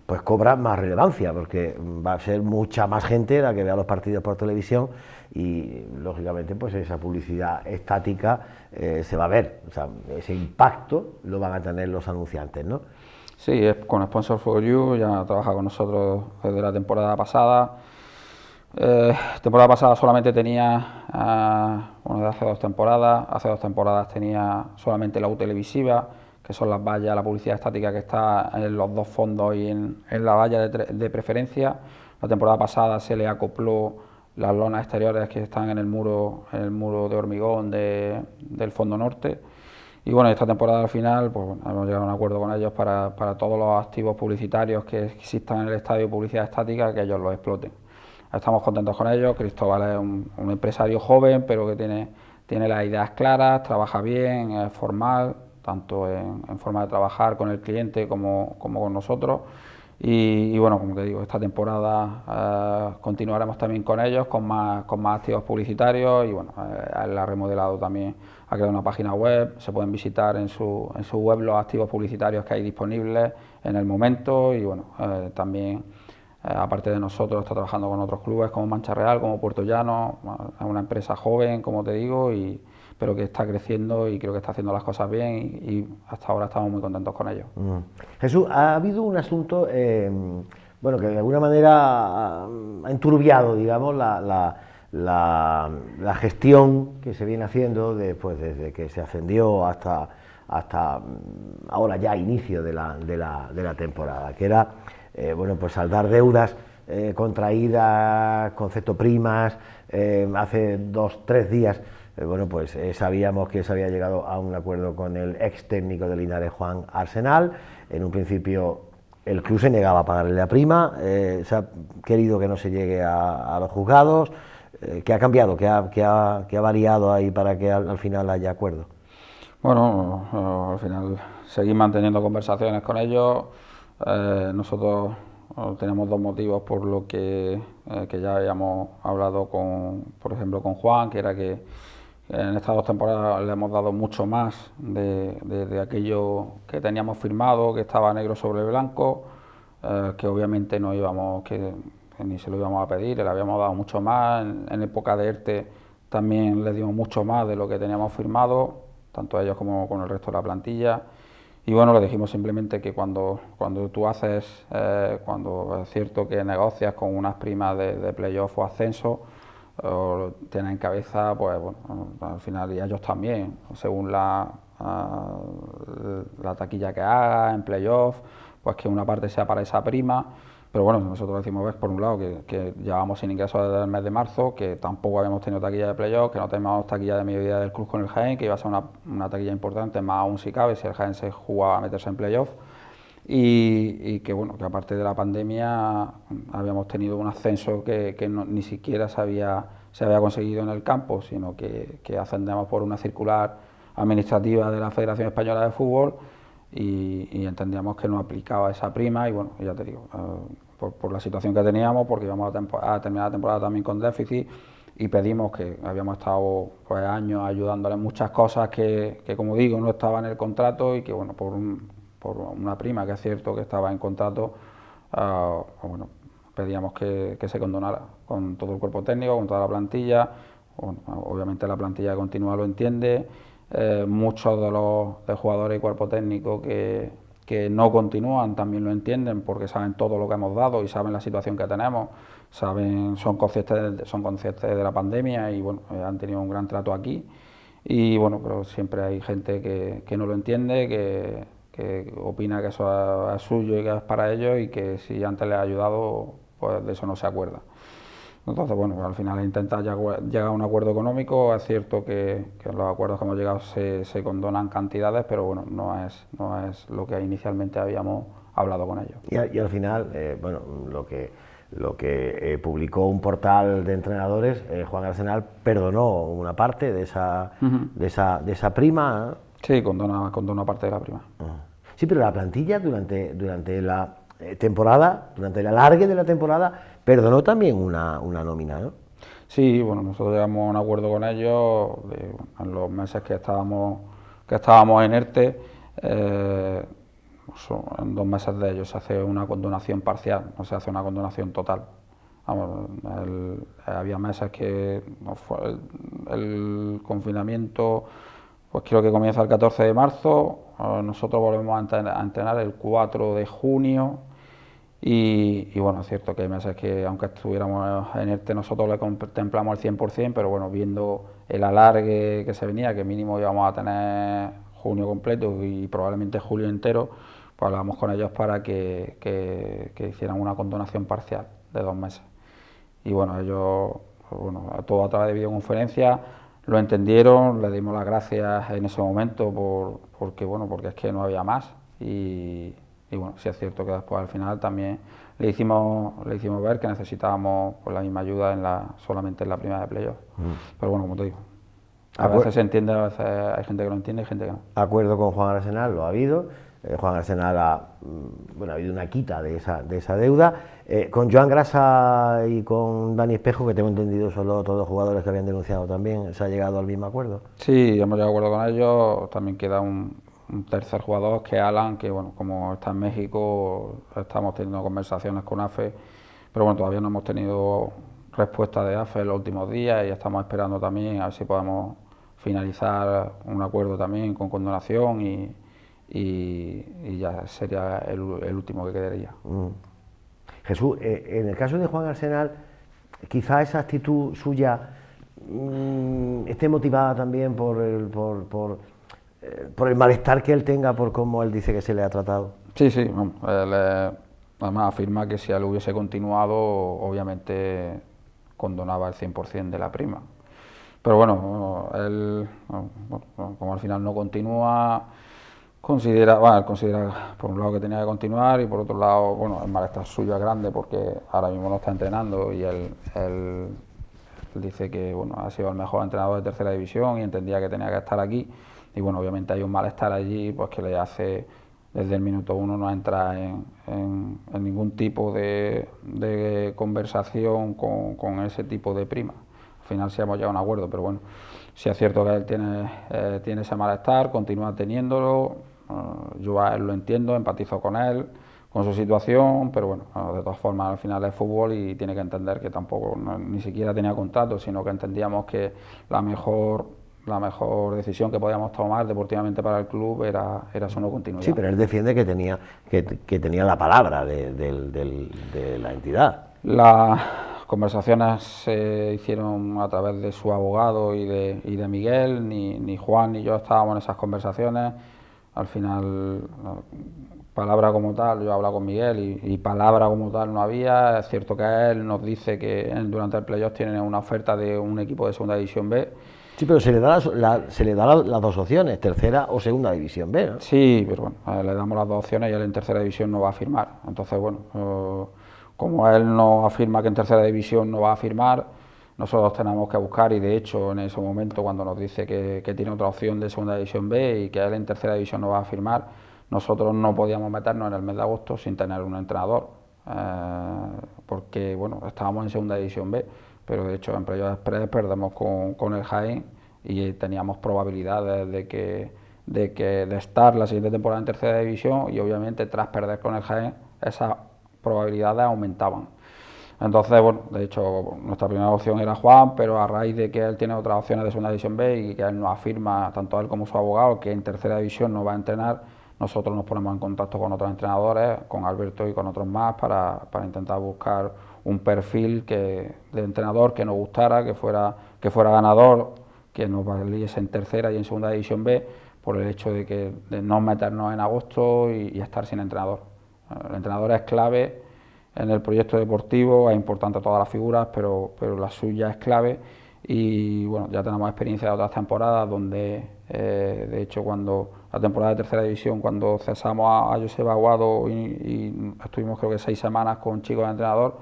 pues cobra más relevancia, porque va a ser mucha más gente la que vea los partidos por televisión y, lógicamente, pues esa publicidad estática se va a ver, o sea, ese impacto lo van a tener los anunciantes, ¿no? Sí, es con Sponsor for You, ya trabaja con nosotros desde la temporada pasada. Temporada pasada solamente tenía, bueno, de hace 2 temporadas tenía solamente la U televisiva, que son las vallas, la publicidad estática que está en los 2 fondos y en la valla de preferencia. La temporada pasada se le acopló las lonas exteriores que están en el muro de hormigón del fondo norte. Y bueno, esta temporada al final pues, bueno, hemos llegado a un acuerdo con ellos para todos los activos publicitarios que existan en el estadio, publicidad estática, que ellos los exploten. Estamos contentos con ellos. Cristóbal es un empresario joven, pero que tiene las ideas claras, trabaja bien, es formal, tanto en forma de trabajar con el cliente como con nosotros. Y bueno, como te digo, esta temporada continuaremos también con ellos, con más activos publicitarios y bueno, él ha remodelado también, ha creado una página web, se pueden visitar en su web los activos publicitarios que hay disponibles en el momento y bueno, también aparte de nosotros está trabajando con otros clubes como Mancha Real, como Puerto Llano, es una empresa joven, como te digo, pero que está creciendo y creo que está haciendo las cosas bien y hasta ahora estamos muy contentos con ello. Jesús, ha habido un asunto, bueno, que de alguna manera ha enturbiado, digamos, la gestión que se viene haciendo desde que se ascendió hasta ahora ya inicio de la temporada, que era, bueno, pues saldar deudas contraídas, concepto primas, hace 2-3 días. Bueno, pues sabíamos que se había llegado a un acuerdo con el ex técnico de Linares, Juan Arsenal. En un principio el club se negaba a pagarle la prima, se ha querido que no se llegue a los juzgados. ¿Qué ha cambiado? ¿Qué ha variado ahí para que al final haya acuerdo? Bueno, al final seguir manteniendo conversaciones con ellos. Nosotros tenemos 2 motivos por lo que ya habíamos hablado por ejemplo, con Juan, que era que en estas 2 temporadas le hemos dado mucho más de aquello que teníamos firmado, que estaba negro sobre blanco, que obviamente no íbamos, que ni se lo íbamos a pedir, le habíamos dado mucho más. En época de ERTE también le dimos mucho más de lo que teníamos firmado, tanto ellos como con el resto de la plantilla. Y bueno, le dijimos simplemente que cuando tú haces, cuando es cierto que negocias con unas primas de playoff o ascenso, tienen en cabeza, pues bueno, al final y ellos también, según la taquilla que haga en playoff, pues que una parte sea para esa prima. Pero bueno, nosotros decimos, ves, por un lado, que llevamos sin ingresos desde el mes de marzo, que tampoco habíamos tenido taquilla de playoff, que no teníamos taquilla de mediodía del club con el Jaén, que iba a ser una taquilla importante, más aún si cabe, si el Jaén se jugaba a meterse en playoff. Y que bueno, que aparte de la pandemia habíamos tenido un ascenso que ni siquiera se había conseguido en el campo, sino que ascendemos por una circular administrativa de la Federación Española de Fútbol y entendíamos que no aplicaba esa prima y bueno, ya te digo, por la situación que teníamos, porque íbamos a terminar la temporada también con déficit y pedimos que habíamos estado pues años ayudándole en muchas cosas que como digo no estaban en el contrato y que bueno, por una prima que es cierto que estaba en contrato, bueno, pedíamos que se condonara con todo el cuerpo técnico, con toda la plantilla. Bueno, obviamente la plantilla continua lo entiende, muchos de los jugadores y cuerpo técnico que no continúan también lo entienden porque saben todo lo que hemos dado y saben la situación que tenemos, son conscientes de la pandemia y bueno, han tenido un gran trato aquí y bueno, pero siempre hay gente que no lo entiende, que que opina que eso es suyo y que es para ellos y que si antes les ha ayudado, pues de eso no se acuerda. Entonces, bueno, al final intenta llegar a un acuerdo económico. Es cierto que en los acuerdos que hemos llegado se condonan cantidades, pero bueno, no es lo que inicialmente habíamos hablado con ellos. Y al final, bueno, lo que publicó un portal de entrenadores, Juan Arsenal perdonó una parte de esa prima. Sí, condona parte de la prima. Sí, pero la plantilla durante la temporada, durante el alargue de la temporada, perdonó también una nómina, ¿no? Sí, bueno, nosotros llegamos a un acuerdo con ellos en los meses que estábamos en ERTE. En 2 meses de ellos se hace una condonación parcial, no se hace una condonación total. Vamos, había meses que el confinamiento, pues creo que comienza el 14 de marzo, nosotros volvemos a entrenar el 4 de junio y bueno, es cierto que hay meses que aunque estuviéramos en ERTE nosotros le contemplamos el 100%, pero bueno, viendo el alargue que se venía, que mínimo íbamos a tener junio completo y probablemente julio entero, pues hablamos con ellos para que hicieran una condonación parcial de 2 meses. Y bueno, ellos, pues bueno, todo a través de videoconferencia, lo entendieron, les dimos las gracias en ese momento porque es que no había más. Y bueno, sí es cierto que después al final también le hicimos ver que necesitábamos pues, la misma ayuda solamente en la primera de playoff. Pero bueno, como te digo, a veces se entiende, a veces hay gente que lo entiende y gente que no. Acuerdo con Juan Arsenal, lo ha habido. Juan Arsenal ha habido una quita de esa deuda. Con Joan Grasa y con Dani Espejo, que tengo entendido son los otros jugadores que habían denunciado también, ¿se ha llegado al mismo acuerdo? Sí, hemos llegado a acuerdo con ellos. También queda un tercer jugador, que es Alan, que bueno, como está en México, estamos teniendo conversaciones con AFE, pero bueno, todavía no hemos tenido respuesta de AFE en los últimos días y estamos esperando también a ver si podemos finalizar un acuerdo también con condonación y ya sería el último que quedaría. Jesús, en el caso de Juan Arsenal, quizá esa actitud suya esté motivada también por el malestar que él tenga por cómo él dice que se le ha tratado. Sí, él además afirma que si él hubiese continuado, obviamente condonaba el 100% de la prima. Pero bueno, él, como al final no continúa, considera por un lado que tenía que continuar y por otro lado, bueno, el malestar suyo es grande porque ahora mismo no está entrenando y él dice que bueno, ha sido el mejor entrenador de tercera división y entendía que tenía que estar aquí. Y bueno, obviamente hay un malestar allí pues que le hace desde el minuto 1 no entrar en ningún tipo de conversación con ese tipo de prima. Al final sí hemos llegado a un acuerdo, pero bueno, sí es cierto que él tiene ese malestar, continúa teniéndolo. Yo a él lo entiendo, empatizo con él, con su situación, pero bueno, de todas formas al final es fútbol y tiene que entender que tampoco ni siquiera tenía contrato, sino que entendíamos que la mejor decisión que podíamos tomar deportivamente para el club era su no continuidad. Sí, pero él defiende que tenía la palabra de la entidad. Las conversaciones se hicieron a través de su abogado y de Miguel, ni Juan ni yo estábamos en esas conversaciones. Al final, palabra como tal, yo he hablado con Miguel y palabra como tal no había. Es cierto que él nos dice que durante el playoff tiene una oferta de un equipo de segunda división B. Sí, pero se le da las dos opciones, tercera o segunda división B, ¿no? Sí, pero bueno, le damos las dos opciones y él en tercera división no va a firmar. Entonces, bueno, como él no afirma que en tercera división no va a firmar, nosotros tenemos que buscar y de hecho en ese momento cuando nos dice que tiene otra opción de segunda división B y que él en tercera división no va a firmar, nosotros no podíamos meternos en el mes de agosto sin tener un entrenador, porque bueno, estábamos en segunda división B, pero de hecho en Playoff Express perdemos con el Jaén y teníamos probabilidades de estar la siguiente temporada en tercera división y obviamente tras perder con el Jaén esas probabilidades aumentaban. Entonces, bueno, de hecho nuestra primera opción era Juan, pero a raíz de que él tiene otras opciones de segunda división B y que él nos afirma, tanto él como su abogado, que en tercera división no va a entrenar, nosotros nos ponemos en contacto con otros entrenadores, con Alberto y con otros más, para intentar buscar un perfil de entrenador que nos gustara, que fuera ganador, que nos valiese en tercera y en segunda división B, por el hecho de no meternos en agosto y estar sin entrenador. El entrenador es clave en el proyecto deportivo, es importante todas las figuras, pero la suya es clave. Y bueno, ya tenemos experiencia de otras temporadas donde, de hecho, cuando la temporada de tercera división, cuando cesamos a Josep Aguado y estuvimos creo que 6 semanas con chicos de entrenador,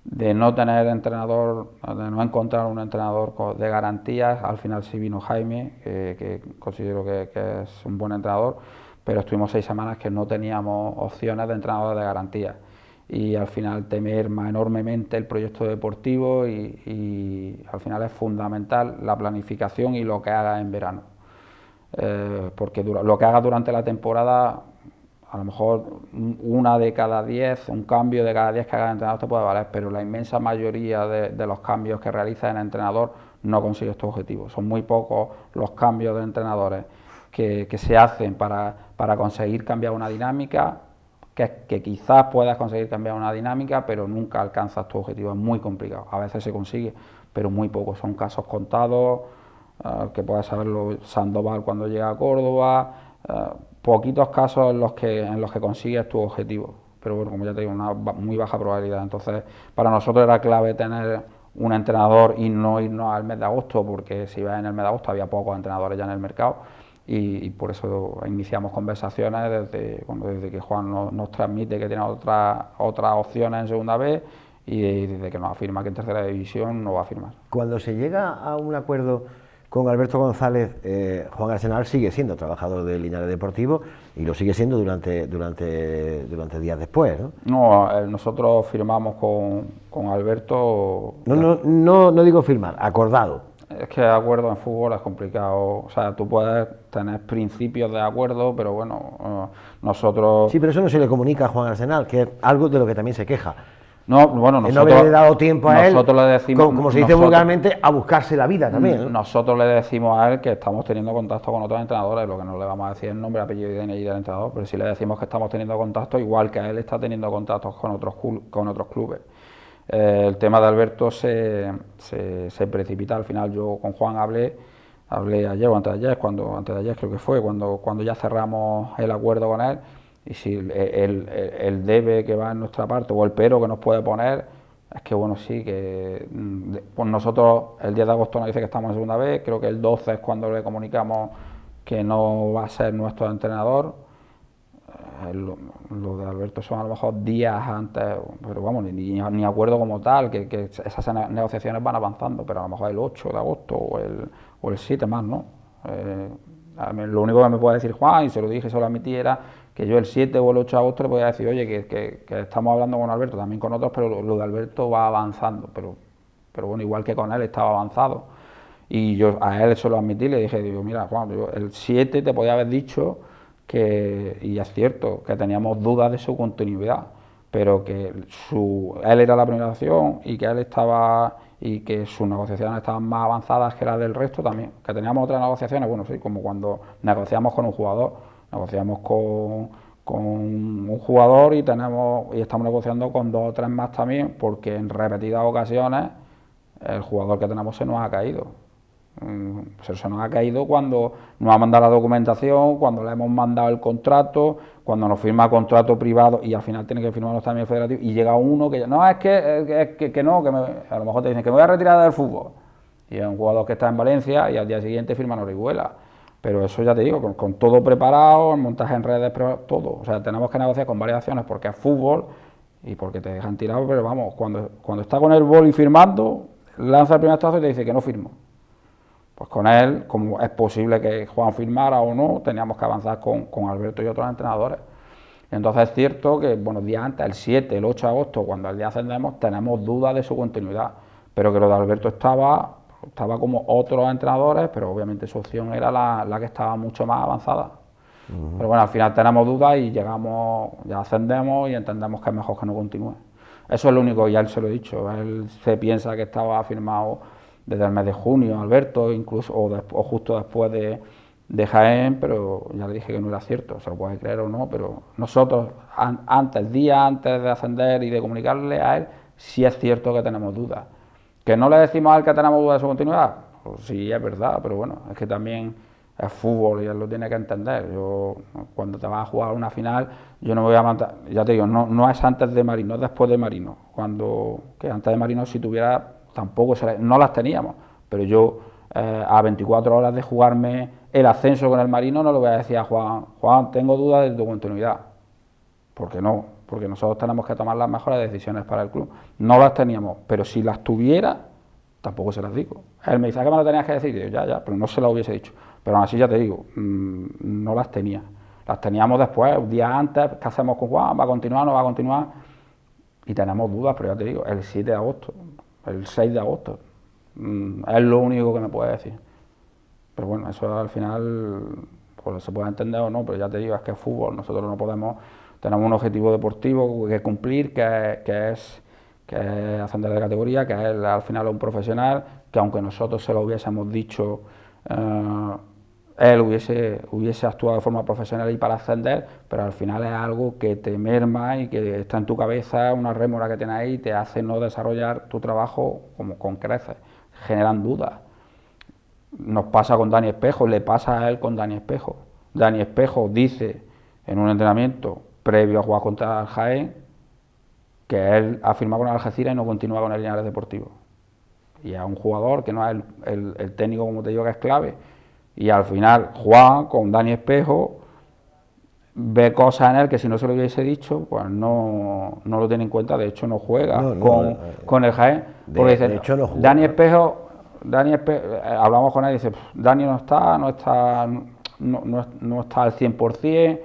de no tener entrenador, de no encontrar un entrenador de garantías, al final sí vino Jaime, que considero que es un buen entrenador, pero estuvimos 6 semanas que no teníamos opciones de entrenadores de garantías. Y al final te merma enormemente el proyecto deportivo y al final es fundamental la planificación y lo que hagas en verano. Porque lo que hagas durante la temporada, a lo mejor una de cada 10, un cambio de cada 10 que haga el entrenador te puede valer, pero la inmensa mayoría de los cambios que realiza el entrenador no consigue estos objetivos. Son muy pocos los cambios de entrenadores que se hacen para conseguir cambiar una dinámica, que quizás puedas conseguir cambiar una dinámica, pero nunca alcanzas tu objetivo. Es muy complicado. A veces se consigue, pero muy poco. Son casos contados, que puedes saberlo Sandoval cuando llega a Córdoba, poquitos casos en los que consigues tu objetivo. Pero bueno, como ya te digo, una muy baja probabilidad. Entonces, para nosotros era clave tener un entrenador y no irnos al mes de agosto, porque si ves en el mes de agosto había pocos entrenadores ya en el mercado. Y por eso iniciamos conversaciones desde que Juan nos transmite que tiene otras opciones en segunda B y desde que nos afirma que en tercera división no va a firmar. Cuando se llega a un acuerdo con Alberto González, Juan Arsenal sigue siendo trabajador de Linares Deportivo y lo sigue siendo durante días después, ¿no? No, nosotros firmamos con Alberto... No digo firmar, acordado. Es que acuerdo en fútbol es complicado, o sea, tú puedes tener principios de acuerdo, pero bueno, nosotros... Sí, pero eso no se le comunica a Juan Arsenal, que es algo de lo que también se queja. No, bueno, nosotros... No haberle dado tiempo a él, le decimos, como se dice vulgarmente, a buscarse la vida también, ¿no? Nosotros le decimos a él que estamos teniendo contacto con otros entrenadores, lo que no le vamos a decir el nombre, apellido y DNI del entrenador, pero sí le decimos que estamos teniendo contacto, igual que él está teniendo contactos con otros clubes. El tema de Alberto se precipita. Al final yo con Juan hablé ayer o antes de ayer creo que fue, cuando ya cerramos el acuerdo con él, y si el debe que va en nuestra parte o el pero que nos puede poner es que bueno, sí, que pues nosotros el 10 de agosto nos dice que estamos en segunda vez, creo que el 12 es cuando le comunicamos que no va a ser nuestro entrenador. Lo de Alberto son a lo mejor días antes, pero vamos, ni acuerdo como tal, que esas negociaciones van avanzando, pero a lo mejor el 8 de agosto o el 7 más, ¿no? Lo único que me puede decir Juan, y se lo dije, se lo admití, era que yo el 7 o el 8 de agosto le podía decir, oye, que estamos hablando con Alberto, también con otros, pero lo de Alberto va avanzando, pero bueno, igual que con él estaba avanzado. Y yo a él se lo admití, le dije, digo, mira Juan, yo el 7 te podía haber dicho y es cierto, que teníamos dudas de su continuidad, pero que él era la primera opción y que él estaba y que sus negociaciones estaban más avanzadas que las del resto también, que teníamos otras negociaciones, bueno, sí, como cuando negociamos con un jugador, negociamos con un jugador y estamos negociando con 2 o 3 más también, porque en repetidas ocasiones el jugador que tenemos se nos ha caído. Se nos ha caído cuando nos ha mandado la documentación, cuando le hemos mandado el contrato, cuando nos firma contrato privado y al final tiene que firmarnos también el federativo y llega uno que no, que no, a lo mejor te dicen que me voy a retirar del fútbol y es un jugador que está en Valencia y al día siguiente firman Orihuela, pero eso ya te digo, con todo preparado, el montaje en redes, todo, o sea, tenemos que negociar con variaciones porque es fútbol y porque te dejan tirado, pero vamos, cuando está con el boli firmando, lanza el primer trazo y te dice que no firmo. Pues con él, como es posible que Juan firmara o no, teníamos que avanzar con Alberto y otros entrenadores. Entonces es cierto que, bueno, días antes, el 7, el 8 de agosto, cuando el día ascendemos, tenemos dudas de su continuidad, pero que lo de Alberto estaba como otros entrenadores, pero obviamente su opción era la que estaba mucho más avanzada. Pero bueno, al final tenemos dudas y llegamos, ya ascendemos y entendemos que es mejor que no continúe. Eso es lo único, y a él se lo he dicho, él se piensa que estaba firmado desde el mes de junio, Alberto, incluso o justo después de Jaén, pero ya le dije que no era cierto, se lo puede creer o no, pero nosotros, el día antes de ascender y de comunicarle a él, sí es cierto que tenemos dudas. ¿Que no le decimos a él que tenemos dudas de su continuidad? Pues sí, es verdad, pero bueno, es que también es fútbol y él lo tiene que entender. Yo, cuando te vas a jugar una final, yo no me voy a matar, ya te digo, no es antes de Marino, es después de Marino. Que antes de Marino, si tuviera, tampoco no las teníamos, pero yo a 24 horas de jugarme el ascenso con el Marino no le voy a decir a Juan, tengo dudas de tu continuidad. ¿Por qué no? Porque nosotros tenemos que tomar las mejores decisiones para el club. No las teníamos, pero si las tuviera, tampoco se las digo. Él me dice, ¿a qué me lo tenías que decir? Y yo, ya, pero no se lo hubiese dicho. Pero aún así ya te digo, no las tenía. Las teníamos después, un día antes, ¿qué hacemos con Juan? ¿Va a continuar? ¿No va a continuar? Y tenemos dudas, pero ya te digo, el 7 de agosto, el 6 de agosto, es lo único que me puede decir. Pero bueno, eso al final pues se puede entender o no, pero ya te digo, es que es fútbol, nosotros no podemos, tenemos un objetivo deportivo que cumplir, que es ascender de categoría, que es al final un profesional, que aunque nosotros se lo hubiésemos dicho, él hubiese actuado de forma profesional y para ascender, pero al final es algo que te merma y que está en tu cabeza, una rémora que tienes ahí y te hace no desarrollar tu trabajo como con creces, generan dudas. Nos pasa con Dani Espejo, le pasa a él con Dani Espejo. Dani Espejo dice en un entrenamiento previo a jugar contra el Jaén que él ha firmado con el Algeciras y no continúa con el Linares Deportivo. Y es un jugador que no es el técnico, como te digo, que es clave. Y al final Juan, con Dani Espejo, ve cosas en él que si no se lo hubiese dicho, pues no lo tiene en cuenta. De hecho, no juega con el Jaén. Porque dice, de hecho, no juega. Dani Espejo, hablamos con él y dice, Dani no está al 100%,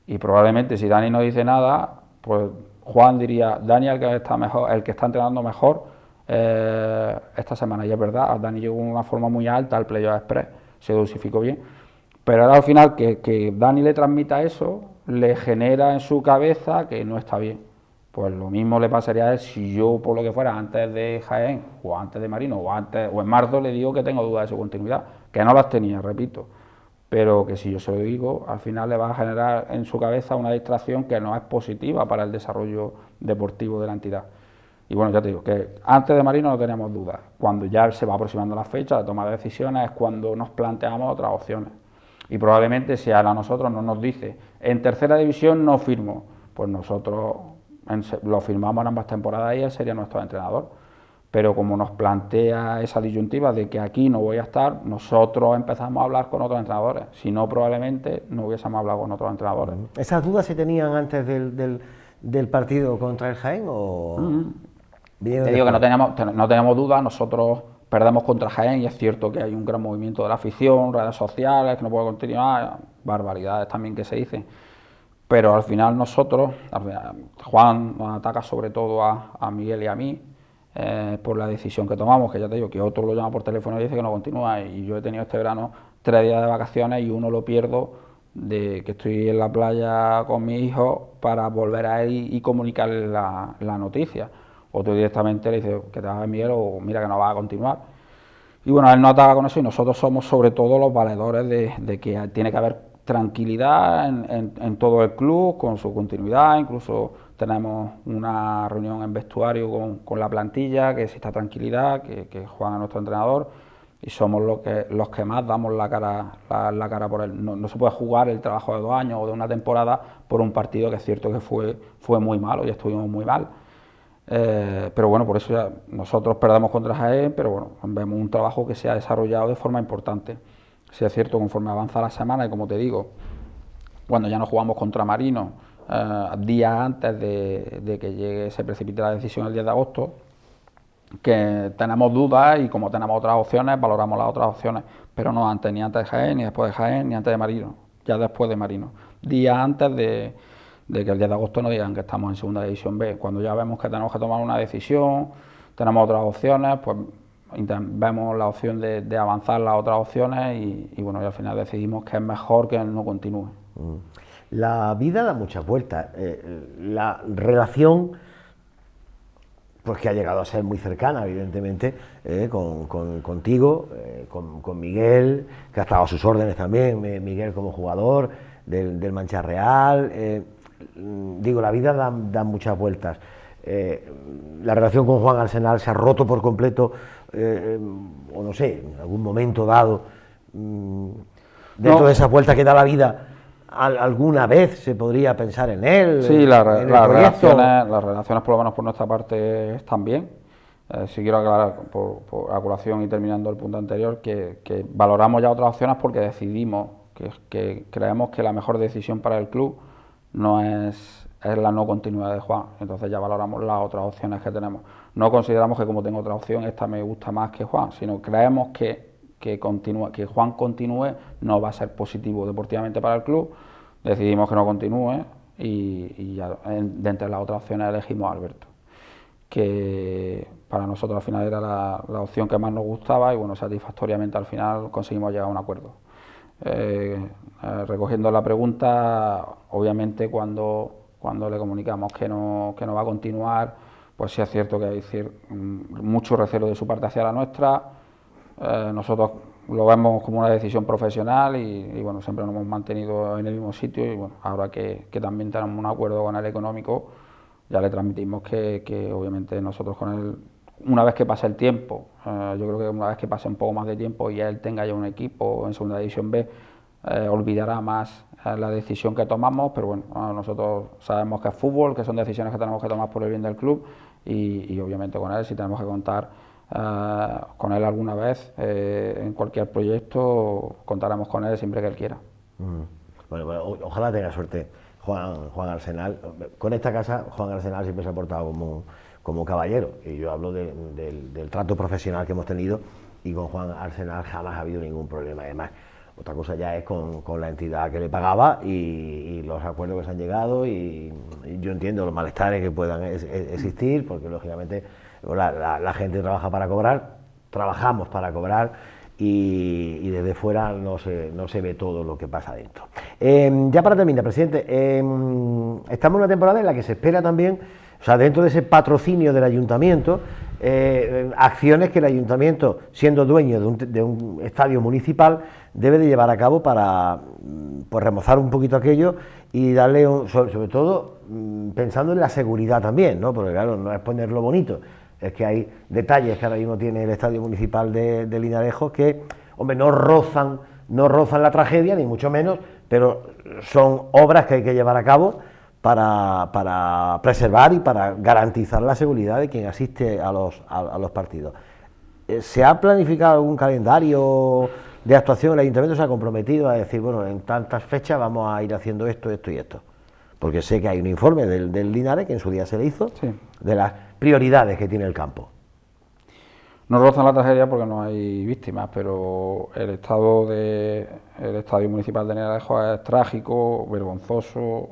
y probablemente si Dani no dice nada, pues Juan diría, Dani el que está mejor, el que está entrenando mejor esta semana. Y es verdad, Dani llegó de una forma muy alta al Playoff Express, se dosificó bien, pero ahora al final que Dani le transmita eso, le genera en su cabeza que no está bien. Pues lo mismo le pasaría a él si yo, por lo que fuera, antes de Jaén, o antes de Marino, o en marzo le digo que tengo dudas de su continuidad, que no las tenía, repito, pero que si yo se lo digo, al final le va a generar en su cabeza una distracción que no es positiva para el desarrollo deportivo de la entidad. Y bueno, ya te digo, que antes de Marino no teníamos dudas. Cuando ya se va aproximando la fecha de toma de decisiones es cuando nos planteamos otras opciones. Y probablemente si a nosotros no nos dice, en tercera división no firmo, pues nosotros lo firmamos en ambas temporadas y él sería nuestro entrenador. Pero como nos plantea esa disyuntiva de que aquí no voy a estar, nosotros empezamos a hablar con otros entrenadores. Si no, probablemente no hubiésemos hablado con otros entrenadores. ¿Esas dudas se tenían antes del partido contra el Jaén o...? Te digo que no teníamos dudas, nosotros perdemos contra Jaén y es cierto que hay un gran movimiento de la afición, redes sociales, que no puede continuar, barbaridades también que se dicen, pero al final Juan nos ataca sobre todo a Miguel y a mí por la decisión que tomamos, que ya te digo que otro lo llama por teléfono y dice que no continúa, y yo he tenido este verano 3 días de vacaciones y uno lo pierdo de que estoy en la playa con mi hijo para volver a él y comunicarle la noticia. Otro directamente le dice que te vas a Miguel o mira que no vas a continuar. Y bueno, él no ataca con eso y nosotros somos sobre todo los valedores de que tiene que haber tranquilidad en todo el club, con su continuidad. Incluso tenemos una reunión en vestuario con la plantilla, que exista tranquilidad, que Juan es nuestro entrenador y somos los que más damos la cara por él. No se puede jugar el trabajo de 2 años o de una temporada por un partido que es cierto que fue muy malo y estuvimos muy mal. Pero bueno, por eso ya nosotros perdemos contra Jaén, pero bueno, vemos un trabajo que se ha desarrollado de forma importante. Sí es cierto, conforme avanza la semana y como te digo, cuando ya no jugamos contra Marino, días antes de que se precipite la decisión el 10 de agosto, que tenemos dudas y como tenemos otras opciones, valoramos las otras opciones, pero no antes, ni antes de Jaén, ni después de Jaén, ni antes de Marino, ya después de Marino, días antes de que el 10 de agosto nos digan que estamos en segunda división B. Cuando ya vemos que tenemos que tomar una decisión, tenemos otras opciones, pues vemos la opción de avanzar las otras opciones y bueno, y al final decidimos que es mejor que no continúe. La vida da muchas vueltas. La relación, pues que ha llegado a ser muy cercana, evidentemente, contigo, con Miguel, que ha estado a sus órdenes también, Miguel como jugador del Mancha Real. Digo, la vida da muchas vueltas. la relación con Juan Arsenal se ha roto por completo, o no sé, en algún momento dado, dentro de esa vuelta que da la vida, alguna vez se podría pensar en él, sí, en el proyecto. las relaciones, por lo menos por nuestra parte, están bien. Sí quiero aclarar, por a colación y terminando el punto anterior, que valoramos ya otras opciones porque decidimos que creemos que la mejor decisión para el club no es la no continuidad de Juan. Entonces ya valoramos las otras opciones que tenemos. No consideramos que como tengo otra opción, esta me gusta más que Juan, sino creemos que Juan continúe no va a ser positivo deportivamente para el club. Decidimos que no continúe y ya de entre las otras opciones elegimos a Alberto, que para nosotros al final era la opción que más nos gustaba y bueno, satisfactoriamente al final conseguimos llegar a un acuerdo. Recogiendo la pregunta, obviamente cuando le comunicamos que no va a continuar, pues sí es cierto que hay mucho recelo de su parte hacia la nuestra. Nosotros lo vemos como una decisión profesional y bueno, siempre nos hemos mantenido en el mismo sitio y bueno, ahora que también tenemos un acuerdo con el económico, ya le transmitimos que obviamente nosotros con él, una vez que pase el tiempo, yo creo que una vez que pase un poco más de tiempo y él tenga ya un equipo en Segunda División B, olvidará más la decisión que tomamos, pero bueno, nosotros sabemos que es fútbol, que son decisiones que tenemos que tomar por el bien del club y obviamente con él, si tenemos que contar con él alguna vez, en cualquier proyecto, contaremos con él siempre que él quiera. Bueno, ojalá tenga suerte Juan Arsenal. Con esta casa, Juan Arsenal siempre se ha portado como caballero, y yo hablo del trato profesional que hemos tenido, y con Juan Arsenal jamás ha habido ningún problema. Además, otra cosa ya es con la entidad que le pagaba y los acuerdos que se han llegado, y yo entiendo los malestares que puedan existir, porque lógicamente la gente trabaja para cobrar, trabajamos para cobrar, y desde fuera no se ve todo lo que pasa dentro. Ya para terminar, presidente, estamos en una temporada en la que se espera también, o sea, dentro de ese patrocinio del ayuntamiento, acciones que el ayuntamiento, siendo dueño de un estadio municipal, debe de llevar a cabo para pues remozar un poquito aquello y darle, sobre todo pensando en la seguridad también, ¿no? Porque claro, no es ponerlo bonito, es que hay detalles que ahora mismo tiene el estadio municipal de Linarejos que, hombre, no rozan la tragedia, ni mucho menos, pero son obras que hay que llevar a cabo para preservar y para garantizar la seguridad de quien asiste a los partidos. ¿Se ha planificado algún calendario de actuación? ¿El ayuntamiento se ha comprometido a decir, bueno, en tantas fechas vamos a ir haciendo esto, esto y esto? Porque sé que hay un informe del Linares, que en su día se le hizo, sí, de las prioridades que tiene el campo. No rozan la tragedia porque no hay víctimas, pero el estado del Estadio Municipal de Linarejos es trágico, vergonzoso,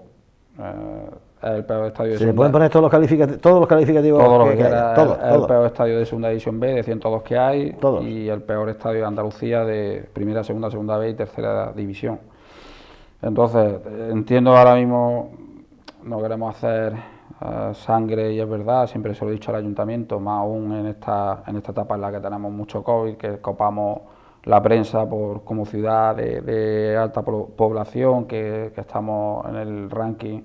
es el peor estadio de Se le pueden poner todos los calificativos todo lo que quiera, el peor estadio de Segunda División B, de 102 que hay, todos. Y el peor estadio de Andalucía de Primera, Segunda B y Tercera División. Entonces, entiendo ahora mismo, no queremos hacer sangre y es verdad, siempre se lo he dicho al ayuntamiento, más aún en esta etapa en la que tenemos mucho COVID, que copamos la prensa como ciudad de alta población, que estamos en el ranking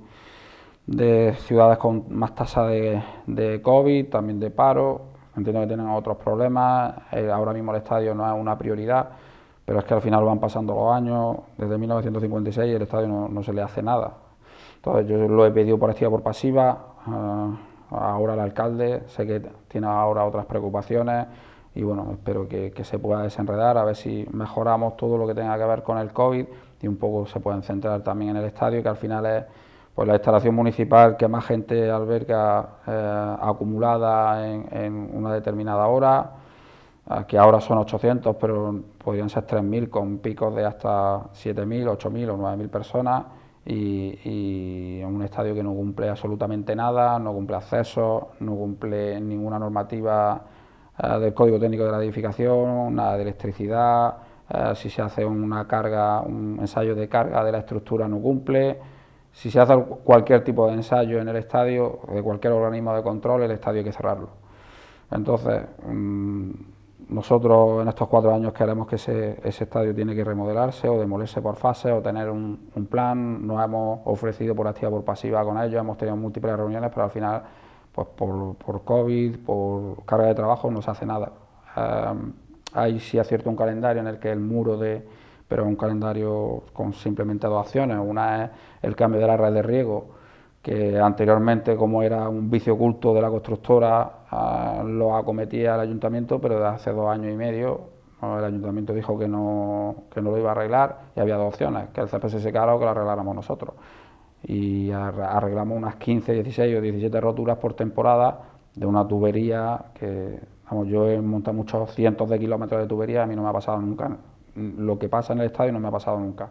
de ciudades con más tasa de COVID, también de paro. Entiendo que tienen otros problemas, ahora mismo el estadio no es una prioridad, pero es que al final van pasando los años, desde 1956 el estadio no se le hace nada. Entonces yo lo he pedido por activa por pasiva, ahora el alcalde, sé que tiene ahora otras preocupaciones y bueno, espero que se pueda desenredar, a ver si mejoramos todo lo que tenga que ver con el COVID y un poco se pueden centrar también en el estadio, que al final es pues la instalación municipal que más gente alberga acumulada en una determinada hora, que ahora son 800, pero podrían ser 3.000 con picos de hasta 7.000, 8.000 o 9.000 personas y en un estadio que no cumple absolutamente nada, no cumple acceso, no cumple ninguna normativa del Código Técnico de la Edificación, nada de electricidad, si se hace un ensayo de carga de la estructura no cumple. Si se hace cualquier tipo de ensayo en el estadio, de cualquier organismo de control, el estadio hay que cerrarlo. Entonces, nosotros en estos 4 años queremos que ese estadio tiene que remodelarse o demolerse por fases o tener un plan. Nos hemos ofrecido por activa por pasiva con ellos, hemos tenido múltiples reuniones, pero al final pues por COVID, por carga de trabajo, no se hace nada. Hay sí es cierto un calendario en el que el muro pero es un calendario con simplemente dos acciones. Una es el cambio de la red de riego, que anteriormente, como era un vicio oculto de la constructora, lo acometía el ayuntamiento, pero desde hace 2 años y medio el ayuntamiento dijo que no lo iba a arreglar, y había dos opciones: que el césped se secara o que lo arregláramos nosotros. Y arreglamos unas 15, 16 o 17 roturas por temporada de una tubería que, vamos, yo he montado muchos cientos de kilómetros de tubería, a mí no me ha pasado nunca. Lo que pasa en el estadio no me ha pasado nunca.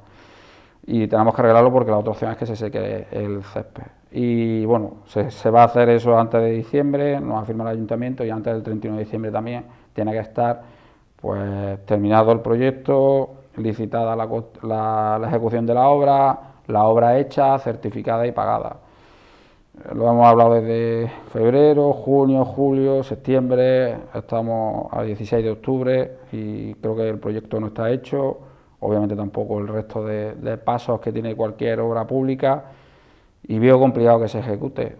Y tenemos que arreglarlo porque la otra opción es que se seque el césped. Y bueno, se va a hacer eso antes de diciembre, nos ha firmado el ayuntamiento, y antes del 31 de diciembre también tiene que estar pues terminado el proyecto, licitada la ejecución de la obra hecha, certificada y pagada. Lo hemos hablado desde febrero, junio, julio, septiembre, estamos a 16 de octubre y creo que el proyecto no está hecho, obviamente tampoco el resto de pasos que tiene cualquier obra pública, y veo complicado que se ejecute.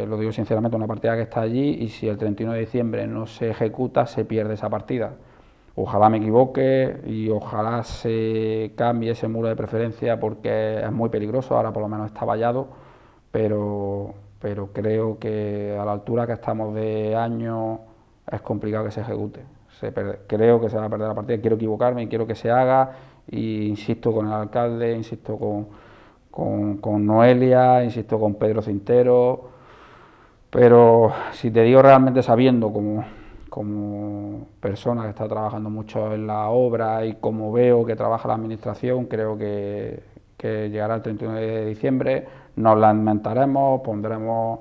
Lo digo sinceramente, una partida que está allí, y si el 31 de diciembre no se ejecuta, se pierde esa partida. Ojalá me equivoque y ojalá se cambie ese muro de preferencia, porque es muy peligroso, ahora por lo menos está vallado, pero creo que a la altura que estamos de año es complicado que se ejecute. Creo que se va a perder la partida, quiero equivocarme y quiero que se haga, y insisto con el alcalde, insisto con Noelia, insisto con Pedro Cintero, pero si te digo realmente, sabiendo como persona que está trabajando mucho en la obra y como veo que trabaja la administración, creo que llegará el 31 de diciembre, nos lamentaremos, pondremos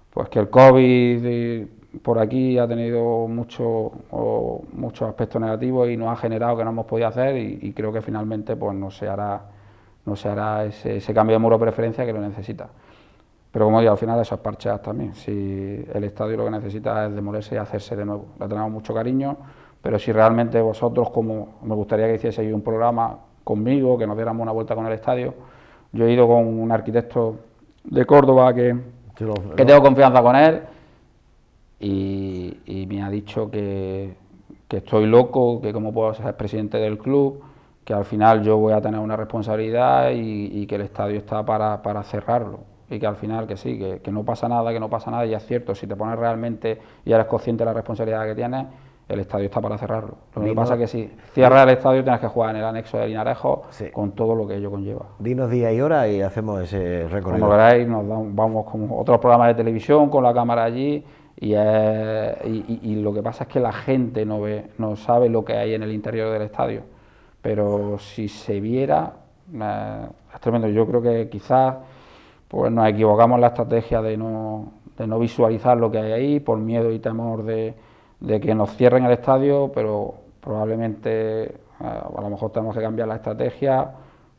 pues que el COVID por aquí ha tenido muchos aspectos negativos y nos ha generado que no hemos podido hacer, y creo que finalmente pues no se hará ese cambio de muro de preferencia que lo necesita. Pero como digo, al final eso es parchear también. Si el estadio lo que necesita es demolerse y hacerse de nuevo, le tenemos mucho cariño, pero si realmente vosotros, como me gustaría que hicieseis un programa conmigo, que nos diéramos una vuelta con el estadio. Yo he ido con un arquitecto de Córdoba que tengo confianza con él, y me ha dicho que estoy loco, que cómo puedo ser presidente del club, que al final yo voy a tener una responsabilidad y que el estadio está para cerrarlo, y que al final que sí, que no pasa nada, y es cierto, si te pones realmente y eres consciente de la responsabilidad que tienes, el estadio está para cerrarlo. Lo que pasa es que si cierras el estadio tienes que jugar en el anexo de Linarejo, sí, con todo lo que ello conlleva. Dinos día y hora y hacemos ese recorrido. Como veréis, vamos con otros programas de televisión, con la cámara allí, y lo que pasa es que la gente no sabe lo que hay en el interior del estadio, pero si se viera, es tremendo. Yo creo que quizás pues nos equivocamos en la estrategia de no visualizar lo que hay ahí, por miedo y temor de que nos cierren el estadio, pero probablemente a lo mejor tenemos que cambiar la estrategia,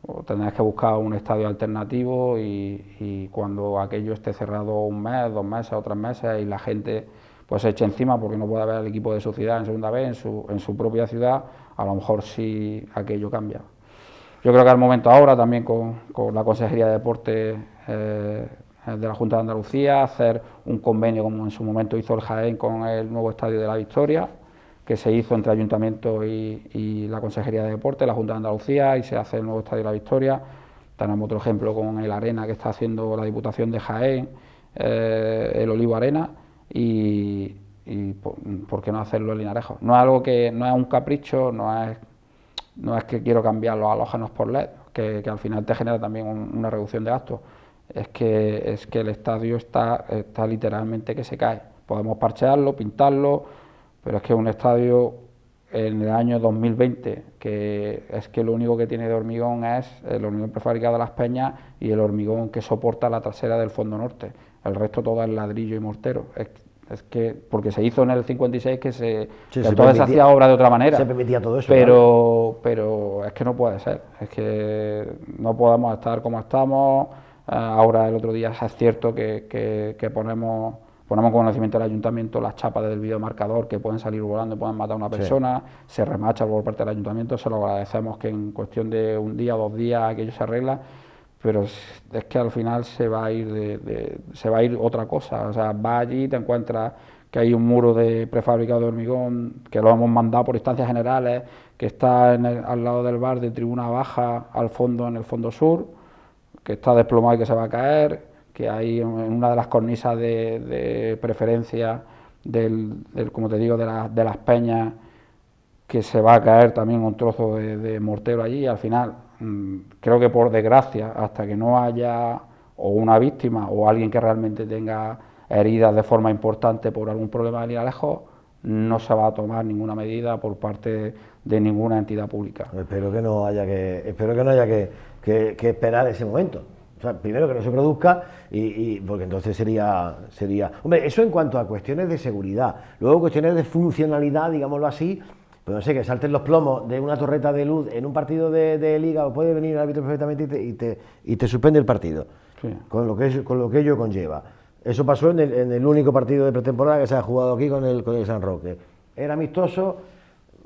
o tendrás que buscar un estadio alternativo, y cuando aquello esté cerrado 1 mes, 2 meses o 3 meses y la gente pues se eche encima porque no puede ver el equipo de su ciudad en segunda vez, en su propia ciudad, a lo mejor sí aquello cambia. Yo creo que al momento ahora también con la Consejería de Deporte de la Junta de Andalucía, hacer un convenio como en su momento hizo el Jaén con el nuevo estadio de la Victoria, que se hizo entre Ayuntamiento y la Consejería de Deporte, la Junta de Andalucía, y se hace el nuevo estadio de la Victoria. Tenemos otro ejemplo con el Arena que está haciendo la Diputación de Jaén, el Olivo Arena, y ¿por qué no hacerlo en Linarejo? No es algo que no es un capricho, no es que quiero cambiar los halógenos por LED, que al final te genera también una reducción de gastos. Es que el estadio está literalmente que se cae. Podemos parchearlo, pintarlo, pero es que un estadio en el año 2020, que es que lo único que tiene de hormigón es el hormigón prefabricado de Las Peñas y el hormigón que soporta la trasera del fondo norte. El resto todo es ladrillo y mortero. Es que, porque se hizo en el 56 que entonces se hacía obra de otra manera. Se permitía todo eso. Pero es que no puede ser. Es que no podemos estar como estamos. Ahora el otro día es cierto que ponemos en conocimiento del ayuntamiento las chapas del videomarcador que pueden salir volando y pueden matar a una persona, sí, se remacha por parte del ayuntamiento, se lo agradecemos que en cuestión de 1 día o 2 días aquello se arregla, pero es que al final se va a ir se va a ir otra cosa. O sea, vas allí y te encuentras que hay un muro de prefabricado de hormigón, que lo hemos mandado por instancias generales, que está al lado del bar de tribuna baja al fondo, en el fondo sur, que está desplomado y que se va a caer, que hay en una de las cornisas de preferencia como te digo, de las peñas, que se va a caer también un trozo de mortero allí. Y al final, creo que por desgracia, hasta que no haya o una víctima o alguien que realmente tenga heridas de forma importante por algún problema de Linarejos, no se va a tomar ninguna medida por parte de ninguna entidad pública. Espero que no haya que esperar ese momento. O sea, primero que no se produzca porque entonces sería... Hombre, eso en cuanto a cuestiones de seguridad. Luego cuestiones de funcionalidad, digámoslo así, pues no sé, que salten los plomos de una torreta de luz en un partido de liga, o puede venir el árbitro perfectamente y te suspende el partido, sí, con lo que ello conlleva. Eso pasó en el único partido de pretemporada que se ha jugado aquí con el San Roque. Era amistoso,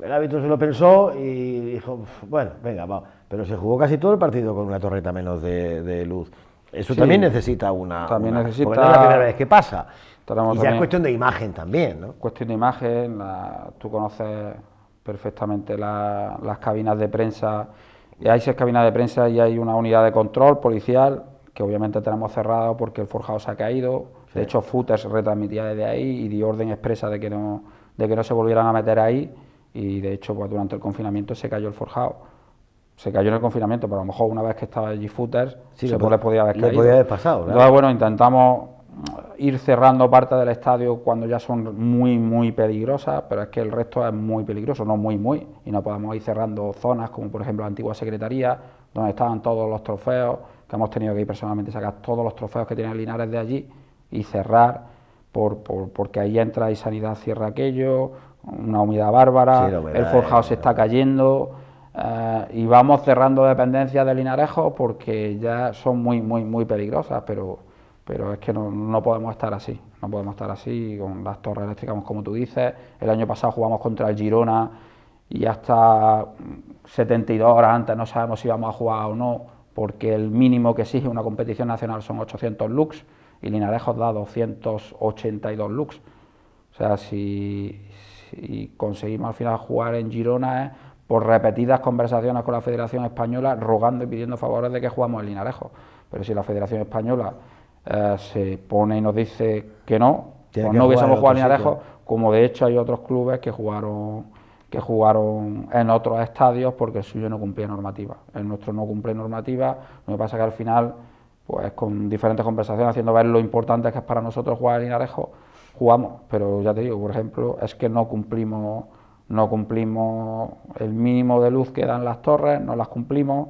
el árbitro se lo pensó y dijo, bueno, venga, va. Pero se jugó casi todo el partido con una torreta menos de luz. Eso sí, también necesita necesita, porque no es la primera vez que pasa. Y ya es cuestión de imagen también, ¿no? Cuestión de imagen, tú conoces perfectamente las cabinas de prensa. Y hay 6 cabinas de prensa y hay una unidad de control policial que obviamente tenemos cerrado porque el forjado se ha caído. Sí. De hecho, Footers retransmitía desde ahí y dio orden expresa de que no se volvieran a meter ahí. Y de hecho, pues durante el confinamiento se cayó el forjado. Se cayó en el confinamiento, pero a lo mejor una vez que estaba allí Footers, sí, le podía haber caído. Le podía haber pasado, ¿verdad? Entonces, bueno, intentamos ir cerrando parte del estadio cuando ya son muy, muy peligrosas, pero es que el resto es muy peligroso, no muy, y no podemos ir cerrando zonas como por ejemplo la antigua secretaría, donde estaban todos los trofeos, que hemos tenido que ir personalmente sacar todos los trofeos que tiene Linares de allí y cerrar, porque ahí entra y Sanidad cierra aquello, una humedad bárbara, sí, el forjado se está cayendo, y vamos cerrando dependencias de Linarejos porque ya son muy peligrosas, pero es que no podemos estar así, con las torres eléctricas, como tú dices. El año pasado jugamos contra el Girona y hasta 72 horas antes no sabemos si vamos a jugar o no, porque el mínimo que exige una competición nacional son 800 lux y Linarejos da 282 lux. O sea, si conseguimos al final jugar en Girona por repetidas conversaciones con la Federación Española, rogando y pidiendo favores de que jugamos en Linarejos. Pero si la Federación Española se pone y nos dice que no, pues no hubiésemos jugado en Linarejos, como de hecho hay otros clubes que jugaron en otros estadios porque el suyo no cumplía normativa. El nuestro no cumple normativa, lo que pasa es que al final, pues con diferentes conversaciones, haciendo ver lo importante que es para nosotros jugar en Linarejos, jugamos, pero ya te digo, por ejemplo, es que no cumplimos el mínimo de luz que dan las torres, no las cumplimos.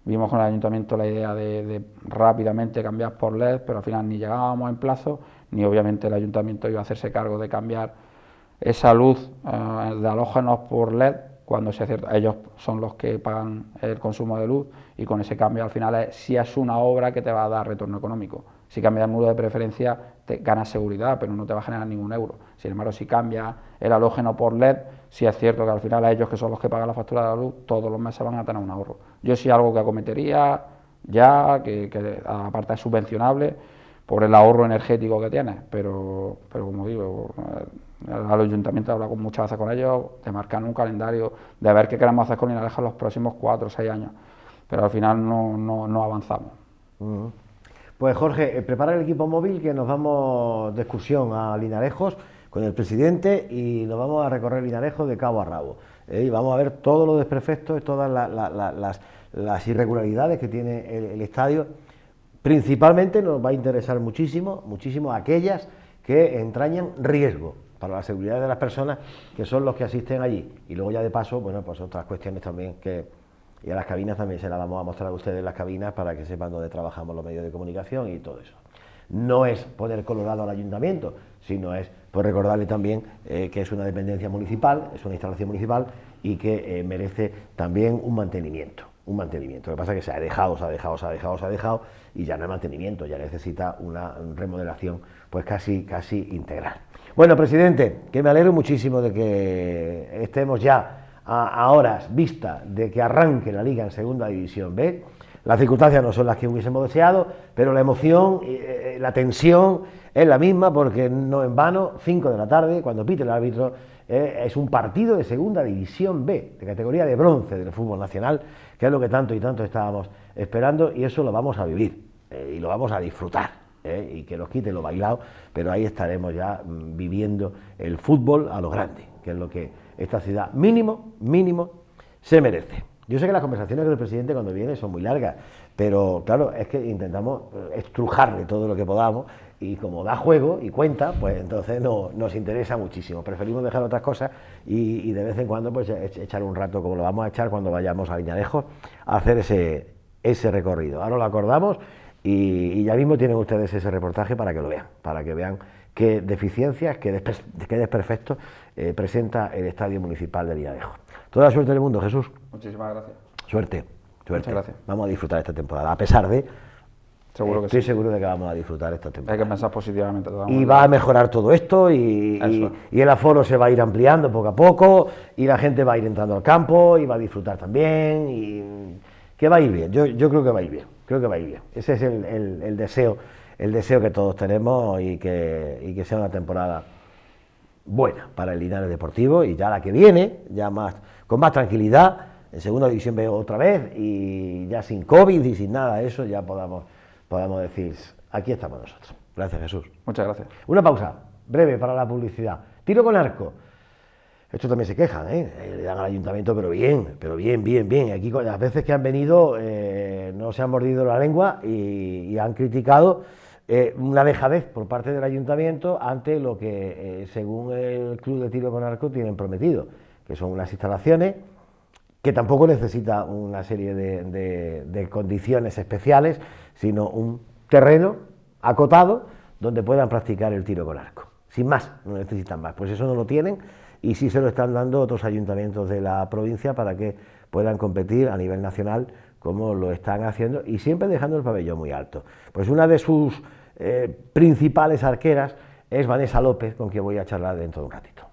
Vimos con el ayuntamiento la idea de rápidamente cambiar por LED, pero al final ni llegábamos en plazo, ni obviamente el ayuntamiento iba a hacerse cargo de cambiar esa luz de halógenos por LED, cuando ellos son los que pagan el consumo de luz, y con ese cambio al final sí es una obra que te va a dar retorno económico. Si cambias el muro de preferencia te ganas seguridad, pero no te va a generar ningún euro. Sin embargo, si cambias el halógeno por LED, sí es cierto que al final a ellos, que son los que pagan la factura de la luz, todos los meses van a tener un ahorro. Yo sí algo que acometería ya, que aparte es subvencionable por el ahorro energético que tiene, pero como digo, al ayuntamiento he hablado muchas veces con ellos, de marcar un calendario, de ver qué queremos hacer con Linarejos los próximos 4 o 6 años, pero al final no avanzamos. Pues Jorge, prepara el equipo móvil que nos vamos de excursión a Linarejos con el presidente y nos vamos a recorrer Linarejos de cabo a rabo. Y vamos a ver todos los desperfectos, todas las irregularidades que tiene el estadio. Principalmente nos va a interesar muchísimo aquellas que entrañan riesgo para la seguridad de las personas que son los que asisten allí. Y luego ya de paso, bueno, pues otras cuestiones también y a las cabinas también se las vamos a mostrar a ustedes, las cabinas, para que sepan dónde trabajamos los medios de comunicación y todo eso. No es poner colorado al ayuntamiento, sino es pues recordarle también que es una dependencia municipal, es una instalación municipal y que merece también un mantenimiento. Lo que pasa es que se ha dejado y ya no hay mantenimiento, ya necesita una remodelación pues casi integral. Bueno, presidente, que me alegro muchísimo de que estemos ya a horas vista de que arranque la Liga en Segunda División B. Las circunstancias no son las que hubiésemos deseado, pero la emoción, la tensión es la misma, porque no en vano, 5 de la tarde, cuando pite el árbitro, es un partido de segunda división B, de categoría de bronce del fútbol nacional, que es lo que tanto y tanto estábamos esperando, y eso lo vamos a vivir y lo vamos a disfrutar, y que nos quite lo bailado, pero ahí estaremos ya viviendo el fútbol a lo grande, que es lo que esta ciudad mínimo se merece. Yo sé que las conversaciones con el presidente cuando viene son muy largas, pero claro, es que intentamos estrujarle todo lo que podamos, y como da juego y cuenta, pues entonces nos interesa muchísimo. Preferimos dejar otras cosas y de vez en cuando pues echar un rato, como lo vamos a echar cuando vayamos a Viñalejo, a hacer ese recorrido. Ahora lo acordamos y ya mismo tienen ustedes ese reportaje para que lo vean, para que vean qué deficiencias, qué desperfectos presenta el Estadio Municipal de Viñalejo. Toda la suerte del mundo, Jesús. Muchísimas gracias. Suerte. Muchas gracias. Vamos a disfrutar esta temporada, a pesar de... Seguro que estoy sí. seguro de que vamos a disfrutar esta temporada. Hay que pensar positivamente. Y va a mejorar todo esto y el aforo se va a ir ampliando poco a poco y la gente va a ir entrando al campo y va a disfrutar también y que va a ir bien. Yo creo que va a ir bien. Creo que va a ir bien. Ese es el deseo que todos tenemos y que sea una temporada buena para el Linares Deportivo, y ya la que viene, ya con más tranquilidad, en segunda división B otra vez y ya sin COVID y sin nada de eso, ya podamos decir, aquí estamos nosotros. Gracias, Jesús. Muchas gracias. Una pausa breve para la publicidad. Tiro con arco. Esto también se quejan, le dan al ayuntamiento, pero bien. Aquí las veces que han venido no se han mordido la lengua y han criticado una dejadez por parte del ayuntamiento ante lo que, según el Club de Tiro con Arco, tienen prometido, que son unas instalaciones que tampoco necesita una serie de condiciones especiales, sino un terreno acotado donde puedan practicar el tiro con arco. Sin más, no necesitan más. Pues eso no lo tienen y sí se lo están dando otros ayuntamientos de la provincia para que puedan competir a nivel nacional como lo están haciendo y siempre dejando el pabellón muy alto. Pues una de sus principales arqueras es Vanessa López, con quien voy a charlar dentro de un ratito.